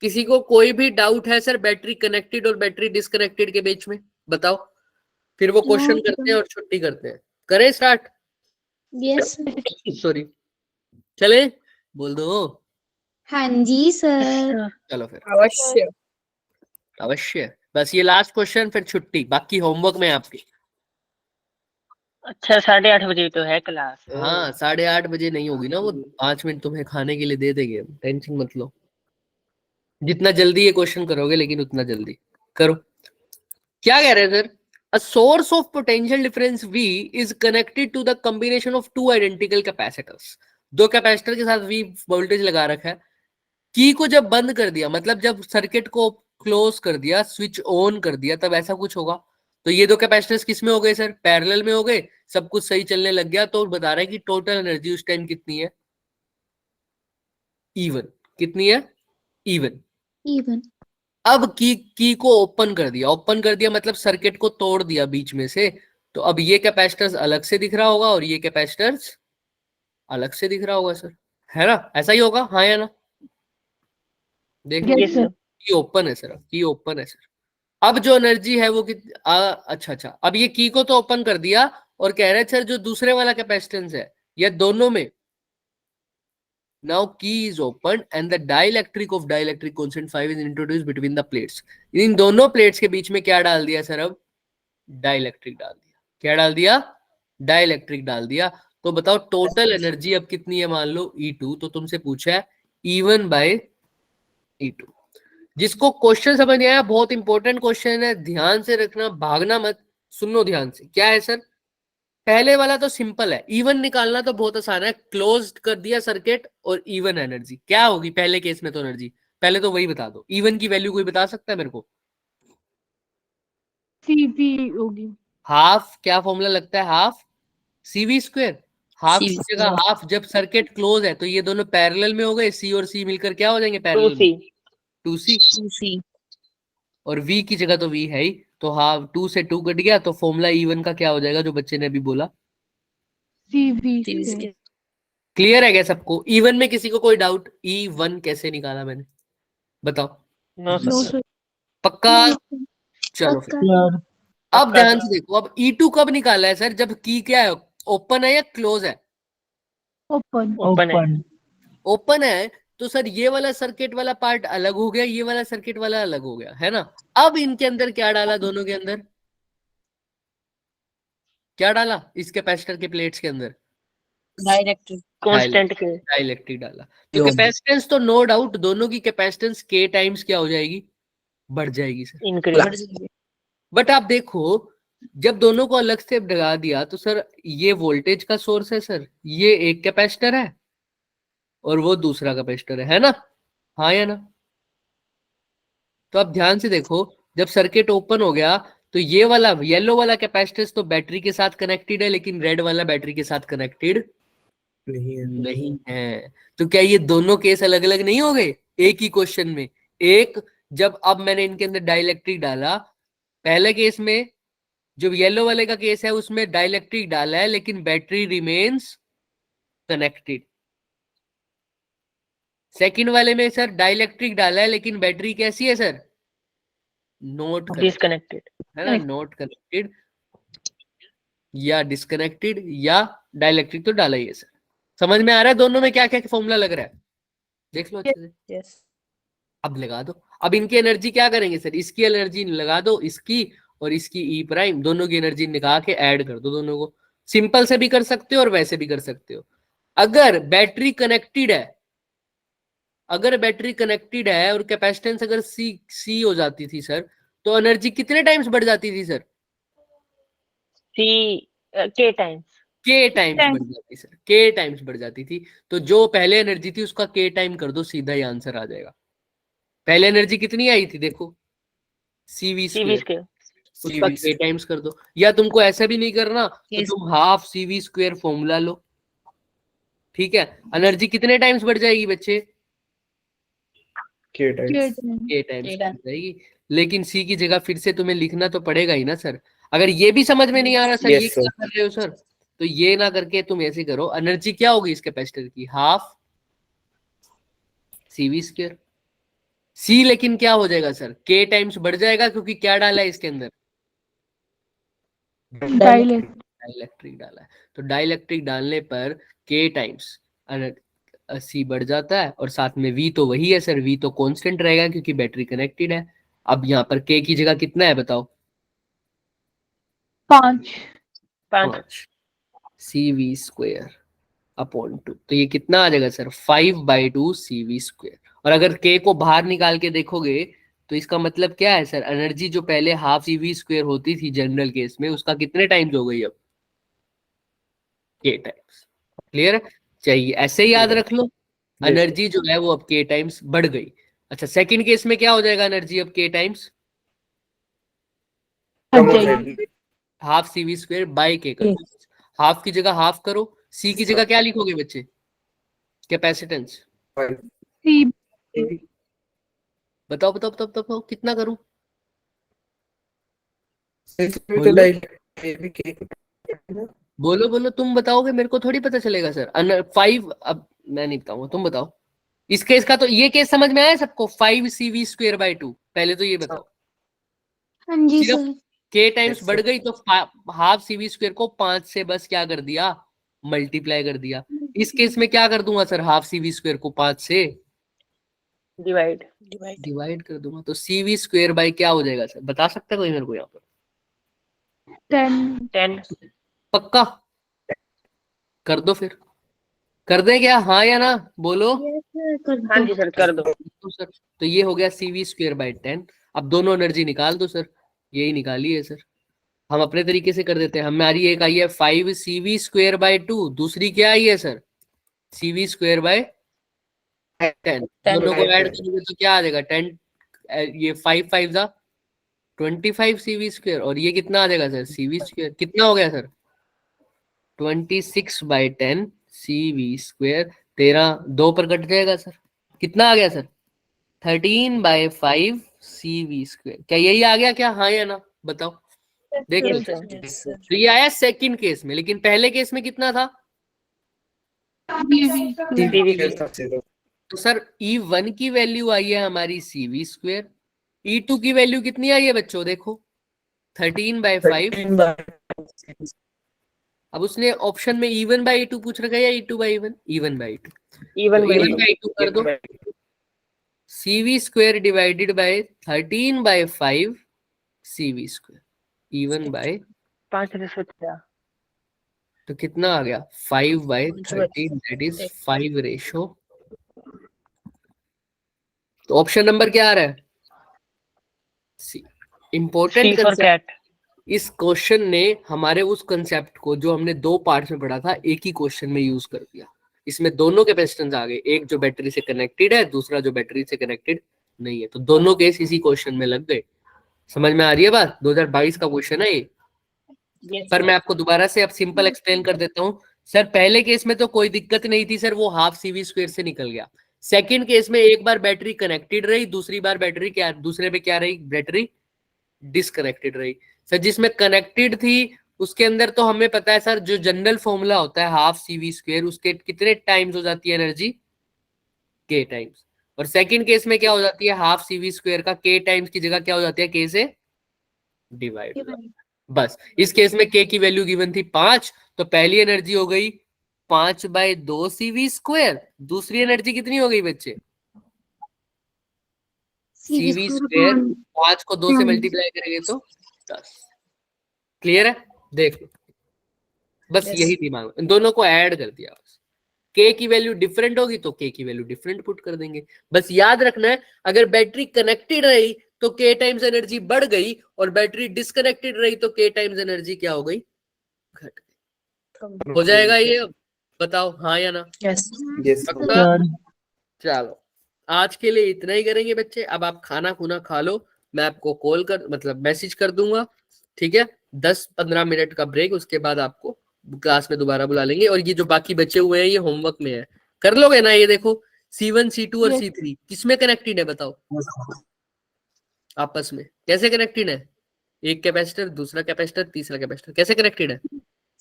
किसी को कोई भी डाउट है सर, बैटरी कनेक्टेड और बैटरी डिस्कनेक्टेड के बीच में, बताओ? फिर वो क्वेश्चन करते हैं और छुट्टी करते हैं। करें स्टार्ट? यस सॉरी, चले, बोल दो। हाँ जी सर। चलो फिर, अवश्य। अवश्य। बस ये लास्ट क्वेश्चन, फिर छुट्टी, बाकी होमवर्क में आपके। अच्छा 8:30 बजे तो है क्लास। हाँ 8:30 बजे नहीं होगी ना, वो 5 मिनट तुम्हें खाने के लिए दे देंगे, टेंशन मत लो। जितना जल्दी ये क्वेश्चन करोगे, लेकिन उतना जल्दी करो। क्या कह रहे हैं sir, a source of potential difference V is connected to the combination of two identical capacitors. दो कैपेसिटर के साथ V वोल्टेज लगा रखा है, की को जब बंद कर दिया, मतलब जब सर्किट को क्लोज कर दिया, स्विच ऑन कर दिया, तब ऐसा कुछ होगा। तो ये दो कैपेसिटर्स किस में हो गए सर, पैरेलल में हो गए, सब कुछ सही चलने लग गया, तो बता रहे हैं कि टोटल एनर्जी उस टाइम कितनी है, इवन। कितनी है, इवन। इवन। अब की को ओपन कर दिया मतलब सर्किट को तोड़ दिया बीच में से, तो अब ये कैपेसिटर्स अलग से दिख रहा होगा और ये कैपेसिटर्स अलग से दिख रहा होगा सर, है ना, ऐसा ही होगा, हाँ या ना, देख लो। Yes sir. की ओपन है सर, की ओपन है सर। अब जो एनर्जी है वो अच्छा, अब ये की को तो ओपन कर दिया और कह रहे सर जो दूसरे वाला कैपेसिटेंस है ये दोनों में, now key is open and the dielectric of dielectric constant 5 is introduced between the plates. इन दोनों प्लेट्स के बीच में क्या डाल दिया सर? अब डाइलेक्ट्रिक डाल दिया। क्या डाल दिया? डाइलेक्ट्रिक डाल दिया। तो बताओ टोटल एनर्जी अब कितनी है? मान लो E2, तो तुमसे पूछा है E1 बाय E2। जिसको क्वेश्चन समझ नहीं आया, बहुत इंपॉर्टेंट क्वेश्चन है, ध्यान से रखना, भागना मत, सुनो ध्यान से। क्या है सर? पहले वाला तो सिंपल है, E1 निकालना तो बहुत आसान है, क्लोज्ड कर दिया सर्किट और E1 एनर्जी क्या होगी पहले केस में? तो एनर्जी पहले तो वही बता दो, E1 की वैल्यू कोई बता सकता है मेरे को? सीपी होगी। हाफ, क्या फॉर्मूला लगता है? Half CV square. हाफ की CV जगह हाफ, जब सर्किट क्लोज है तो ये दोनों पैरेलल में हो गए, सी और सी मिलकर क्या हो जाएंगे? Parallel 2C। 2C। 2C और V की जगह तो V है ही, तो हाफ 2 से 2 कट गया, तो फॉर्मूला E1 का क्या हो जाएगा जो बच्चे ने अभी बोला? सीपी CV क्लियर है क्या सबको? E1 में किसी को कोई डाउट? E1 कैसे निकाला मैंने, बताओ? No no sir. सर। पक्का? चलो फिर अब पक्का ध्यान सर। से देखो, अब E2 कब निकाला है सर? जब की क्या है? ओपन है या क्लोज है? ओपन। ओपन है। ओपन है, तो सर ये वाला सर्किट वाला पार्ट अलग हो गया, ये वाला सर्किट वाला अलग हो गया, है ना? अब इनके अंदर क्या डाला? दोनों के अंदर क्या डाला? इस कैपेसिटर के प्लेट्स के अंदर डायरेक्टली कांस्टेंट के। डाइलेक्ट्रिक डाला। तो कैपेसिटेंस तो नो डाउट दोनों की कैपेसिटेंस के टाइम्स क्या हो जाएगी? बढ़ जाएगी सर। इंक्रीज। बट आप देखो, जब दोनों को अलग से लगा दिया तो सर ये वोल्टेज का सोर्स है सर, ये एक कैपेसिटर है और वो दूसरा कैपेसिटर है ना? हाँ या ना? तो आप ध्यान से देखो, जब सर्किट ओपन हो गया तो ये वाला येलो वाला कैपेसिटेंस तो बैटरी के साथ कनेक्टेड है, लेकिन रेड वाला बैटरी के साथ कनेक्टेड नहीं है। तो क्या ये दोनों केस अलग अलग नहीं हो गए एक ही क्वेश्चन में? एक, जब अब मैंने इनके अंदर डाइलेक्ट्रिक डाला, पहले केस में जो येलो वाले का केस है उसमें डाइलेक्ट्रिक डाला है लेकिन बैटरी रिमेन्स कनेक्टेड। सेकंड वाले में सर डाइलेक्ट्रिक डाला है लेकिन बैटरी कैसी है सर? Not disconnected. है ना? नॉट कनेक्टेड या डिस्कनेक्टेड या डाइलेक्ट्रिक तो डाला ही है सर। समझ में आ रहा है दोनों में क्या क्या फॉर्मूला लग रहा है? देख लो अच्छे से। यस अब लगा दो। अब इनकी एनर्जी क्या करेंगे सर? इसकी एनर्जी लगा दो, इसकी और इसकी ई प्राइम, दोनों की एनर्जी निकाल के ऐड कर दो दोनों को। सिंपल से भी कर सकते हो और वैसे भी कर सकते हो। अगर बैटरी कनेक्टेड है, अगर बैटरी कनेक्टेड है और कैपेसिटेंस अगर सी हो जाती थी सर, तो एनर्जी कितने टाइम्स बढ़ जाती थी सर? के टाइम्स। के टाइम्स बढ़ जाती सर, के टाइम्स बढ़ जाती थी। तो जो पहले एनर्जी थी उसका के टाइम कर दो, सीधा ही आंसर आ जाएगा। पहले एनर्जी कितनी आई थी देखो? CV स्क्वायर, के। उसका के टाइम्स कर दो। या तुमको ऐसा भी नहीं करना तो तुम हाफ CV स्क्वायर फॉर्मूला लो, ठीक है? एनर्जी कितने टाइम्स बढ़ जाएगी बच्चे? के टाइम्स के टाइम्स बढ़ जाएगी। लेकिन सी की जगह फिर से तुम्हें लिखना तो पड़ेगा ही ना सर। अगर ये भी समझ में नहीं आ रहा सर ये क्या कर रहे हो सर, तो ये ना करके तुम ऐसे करो, एनर्जी क्या होगी इस कैपेसिटर की? Half CV square. सी लेकिन क्या हो जाएगा सर? के टाइम्स बढ़ जाएगा, क्योंकि क्या डाला है इसके अंदर? डाइलेक्ट्रिक डाला है। तो डाइलेक्ट्रिक डालने पर के टाइम्स सी बढ़ जाता है, और साथ में V तो वही है सर, V तो कांस्टेंट रहेगा क्योंकि बैटरी कनेक्टेड है। अब यहाँ पर के की जगह कितना है बताओ? 5 CV स्क्वायर अपॉन 2, तो ये कितना आ जाएगा सर? 5/2 CV square. और अगर के को बाहर निकाल के देखोगे तो इसका मतलब क्या है सर? एनर्जी जो पहले हाफ CV स्क्वायर होती थी जनरल केस में, उसका कितने टाइम्स हो गई अब? के टाइम्स। क्लियर है? चाहिए ऐसे ही याद रख लो, एनर्जी जो है वो अब के टाइम्स बढ़ गई। अच्छा, सेकंड केस में क्या हो जाएगा एनर्जी अब के times? Half CV square by के कर दो। हाफ की जगह हाफ करो, सी की जगह क्या लिखोगे बच्चे? कैपेसिटेंस। बताओ बताओ बताओ बताओ कितना करूं? बोलो बोलो, तुम बताओगे, मेरे को थोड़ी पता चलेगा सर। 5, अब मैं नहीं बताऊंगा, तुम बताओ। इस केस का तो ये केस समझ में आया सबको, 5cv²/2। पहले तो ये बताओ, हाँ जी सिर्फ सर। k टाइम्स Yes, बढ़ sir. गई तो हाफ cv² को 5 से बस क्या कर दिया, मल्टीप्लाई कर दिया। इस केस में क्या कर दूंगा सर, हाफ cv² को 5 से डिवाइड। डिवाइड कर दूंगा, तो cv² क्या हो जाएगा सर, बता सकता है कोई मेरे को यहाँ पर? 10 10। पक्का कर दो फिर, कर दे क्या, हाँ या ना बोलो? यस सर कर हाँ दो। जी सर कर दो। तो सर तो ये हो गया cv²/10। अब दोनों एनर्जी निकाल दो सर, यही निकाली है सर। हम अपने तरीके से कर देते हैं। हमारी एक आई है 5cv²/2, दूसरी क्या आई है सर, cv²/10। दोनों को ऐड करोगे तो क्या आ जाएगा, 10, ये 5 5 जा 25 cv², और ये कितना आ जाएगा सर, cv², कितना हो गया सर, 26/10 cv²। 13 2 पर कट जाएगा सर, कितना आ गया सर, 13/5 cv²। क्या यही आ गया क्या, हाँ या ना बताओ? देखिए Yes, sir. तो ये आया सेकंड केस में, लेकिन पहले केस में कितना था, तो सर E1 की वैल्यू आई है हमारी cv², E2 की वैल्यू कितनी आई है बच्चों, देखो 13/5। अब उसने ऑप्शन में E1/E2 पूछ रखा है या E2/E1, E1/E2, इवन तो E1/E2 कर दो, cv² divided by 13/5 cv², E1/, 5 ratio तो कितना आ गया 5/13, दैट इज 5 रेशो। तो ऑप्शन नंबर क्या आ रहा है, C. Important for concept, CAT. इस क्वेश्चन ने हमारे उस कंसेप्ट को जो हमने 2 पार्ट्स में पढ़ा था एक ही क्वेश्चन में यूज कर दिया। इसमें दोनों कैपेसिटेंस आ गए, एक जो बैटरी से कनेक्टेड है, दूसरा जो बैटरी से कनेक्टेड नहीं है, तो दोनों केस इसी क्वेश्चन में लग गए। समझ में आ रही है बात? 2022 का क्वेश्चन है ये। पर मैं आपको दोबारा से अब सिंपल एक्सप्लेन कर देता हूँ सर। पहले केस में तो कोई दिक्कत नहीं थी सर, वो हाफ cv² से निकल गया। सेकंड केस में एक बार बैटरी कनेक्टेड रही, दूसरी बार बैटरी क्या, दूसरे पे क्या रही, बैटरी डिसकनेक्टेड रही। सर जिसमें कनेक्टेड थी उसके अंदर तो हमें पता है सर, जो जनरल फॉर्मूला होता है हाफ cv², उसके कितने टाइम्स हो जाती है एनर्जी, k टाइम्स। और सेकंड केस में क्या हो जाती है, हाफ cv² का k टाइम्स की जगह क्या हो जाती है, k से डिवाइड। बस इस केस में k की वैल्यू गिवन थी 5, तो पहली एनर्जी हो गई 5/2 cv², दूसरी एनर्जी कितनी हो गई बच्चे, cv², 5 को 2 से मल्टीप्लाई करेंगे तो 10। क्लियर है? देख लो, बस यही दिमाग में, इन दोनों को ऐड कर दिया बस। k की वैल्यू डिफरेंट होगी तो k की वैल्यू डिफरेंट पुट कर देंगे। बस याद रखना है, अगर बैटरी कनेक्टेड रही तो k टाइम्स एनर्जी बढ़ गई, और बैटरी डिसकनेक्टेड रही तो k टाइम्स एनर्जी क्या हो गई, घट गई। हो जाएगा ये, बताओ हाँ या ना? पक्का? चलो आज के लिए इतना ही करेंगे बच्चे। अब आप खाना खुना खा लो, मैं आपको कॉल कर मतलब मैसेज कर दूंगा, ठीक है? 10-15 मिनट का ब्रेक, उसके बाद आपको क्लास में दोबारा बुला लेंगे। और ये जो बाकी बचे हुए हैं ये होमवर्क में है, कर लोगे ना? ये देखो C1 C2 और Yes. C3 किसमें कनेक्टेड है बताओ, आपस में कैसे कनेक्टेड है? एक कैपेसिटर, दूसरा कैपेसिटर, तीसरा कैपेसिटर, कैसे कनेक्टेड है?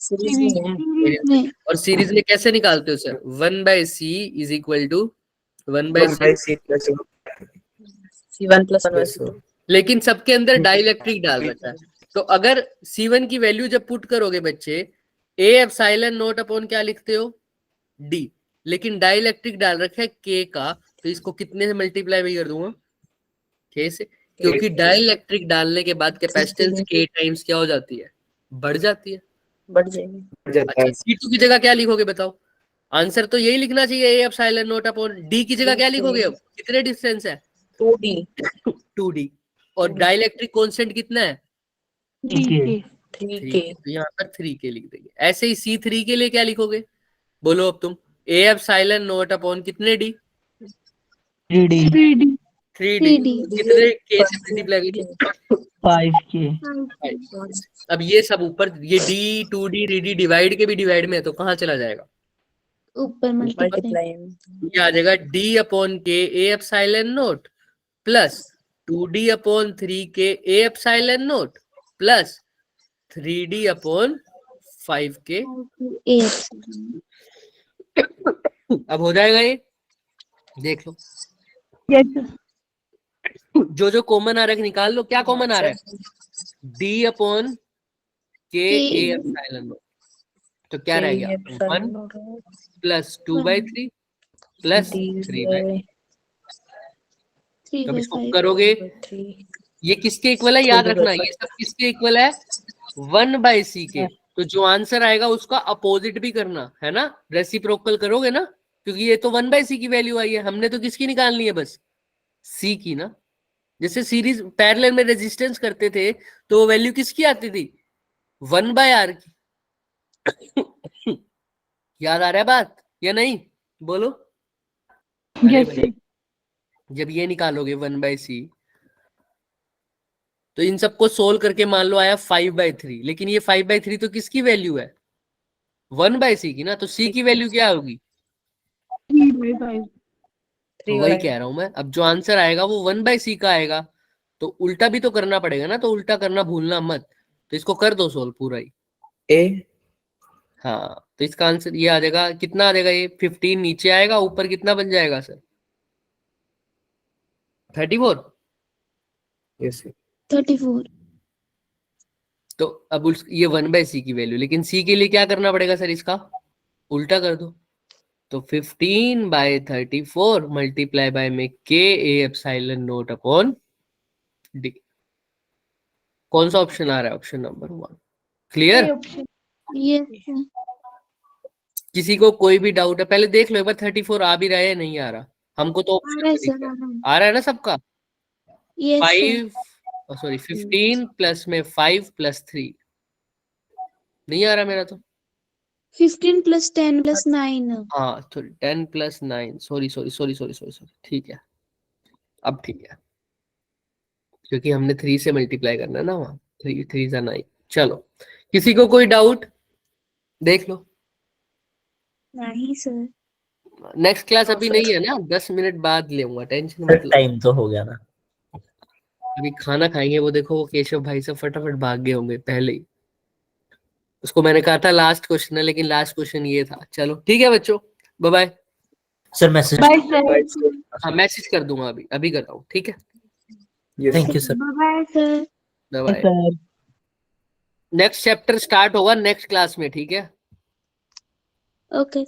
नहीं और सीरीज में कैसे निकालते हो sir, 1/c is equal to 1/c, लेकिन सबके अंदर डाइलेक्ट्रिक डाल रखा है। तो अगर C1 की वैल्यू जब पुट करोगे बच्चे, A एप्सिलॉन नॉट अपॉन क्या लिखते हो, D, लेकिन डाइलेक्ट्रिक डाल रखा है K का, तो इसको कितने से मल्टीप्लाई भी कर दूंगा, K से, क्योंकि डाइलेक्ट्रिक डालने के बाद कैपेसिटेंस K टाइम्स क्या हो जाती है, बढ़ जाती है। अच्छा C2 की जगह क्या लिखोगे बताओ? आंसर तो यही लिखना चाहिए, A epsilon not upon D की जगह क्या लिखोगे? अब कितने डिस्टेंस है, 2D। और डाइलेक्ट्रिक कांस्टेंट कितना है, 3K। 3K, तो यहाँ पर 3K लिख देंगे। ऐसे ही C3 के लिए क्या लिखोगे, बोलो अब तुम? A एप्सिलॉन नॉट अपॉन कितने D, 3D। 3D, कितने K से मल्टीप्लाई करिए, 5K। अब ये सब ऊपर, ये D 2D 3D डिवाइड के भी डिवाइड में है, तो कहाँ चला जाएगा, ऊपर मल्टीप्लाई। ये आ जाएगा D upon K A epsilon not plus 2D upon 3K A epsilon not plus 3D upon 5K। अब हो जाएगा ये, देख लो यस जो जो कॉमन आ रहा है निकाल लो। क्या कॉमन आ रहा है? डी अपॉन के ए एप्सिलॉन नॉट। तो क्या रह गया? 1 प्लस 2/3 प्लस 3/3। जब इसको करोगे ये किसके इक्वल है याद रखना, ये सब किसके इक्वल है? 1/c के। तो जो आंसर आएगा उसका अपोजिट भी करना है ना, रेसिप्रोकल करोगे ना, क्योंकि ये तो 1/c की वैल्यू आई है, हमने तो किसकी निकालनी है? बस c की ना। जैसे सीरीज पैरेलल में रेजिस्टेंस करते थे तो वैल्यू किसकी आती थी? 1/r की। याद आ रहा है बात या नहीं? बोलो। अरे यस भाई जब ये निकालोगे 1/c तो इन सबको सोल्व करके मान लो आया 5/3, लेकिन ये 5/3 तो किसकी वैल्यू है? 1/c की ना। तो c की वैल्यू क्या होगी? 3/5 तो वही कह रहा हूं मैं, अब जो आंसर आएगा वो 1/c का आएगा। तो उल्टा भी तो करना पड़ेगा ना, तो उल्टा करना भूलना मत। तो इसको कर दो सोल्व पूरा ही। ए हाँ तो इसका आंसर ये आ जाएगा, कितना आ जाएगा? ये 15 नीचे आएगा, ऊपर कितना बन जाएगा सर? 34। यस 34 तो अब ये 1/c की वैल्यू, लेकिन c के लिए क्या करना पड़ेगा सर? इसका उल्टा कर दो। तो 15/34 मल्टीप्लाई बाय में के ए एप्सिलॉन नॉट अपॉन डी। कौन सा ऑप्शन आ रहा है? Option number 1। क्लियर? यस किसी को कोई भी डाउट है पहले देख लो एक बार, 34 आ भी रहा है या नहीं आ रहा? हमको तो आ ऑप्शन रहा है में दिख सर रहा है। आ रहा है ना सबका? यस सर 15 प्लस में 5 प्लस 3 नहीं आ रहा मेरा तो। 15 + 10 + 9 हाँ तो 10 + 9 सॉरी ठीक है, अब ठीक है, क्योंकि हमने 3 से मल्टीप्लाई करना है ना वहाँ। 3 3 = 9। चलो किसी को कोई डाउट? देख लो। नहीं सर नेक्स्ट क्लास अभी नहीं है ना, 10 मिनट बाद लूंगा, टेंशन मत लो। टाइम तो हो गया ना। अभी खाना खाएंगे, वो देखो वो केशव भाई सब फटाफट भाग गए होंगे पहले ही। उसको मैंने कहा था लास्ट क्वेश्चन है, लेकिन लास्ट क्वेश्चन ये था। चलो ठीक है बच्चों, bye bye. Sir message bye sir हाँ मैसेज कर दूंगा, अभी अभी कर रहा हूँ, ठीक है? Yes thank you sir. Bye sir bye bye. Next chapter start होगा नेक्स्ट क्लास में, ठीक है? ओके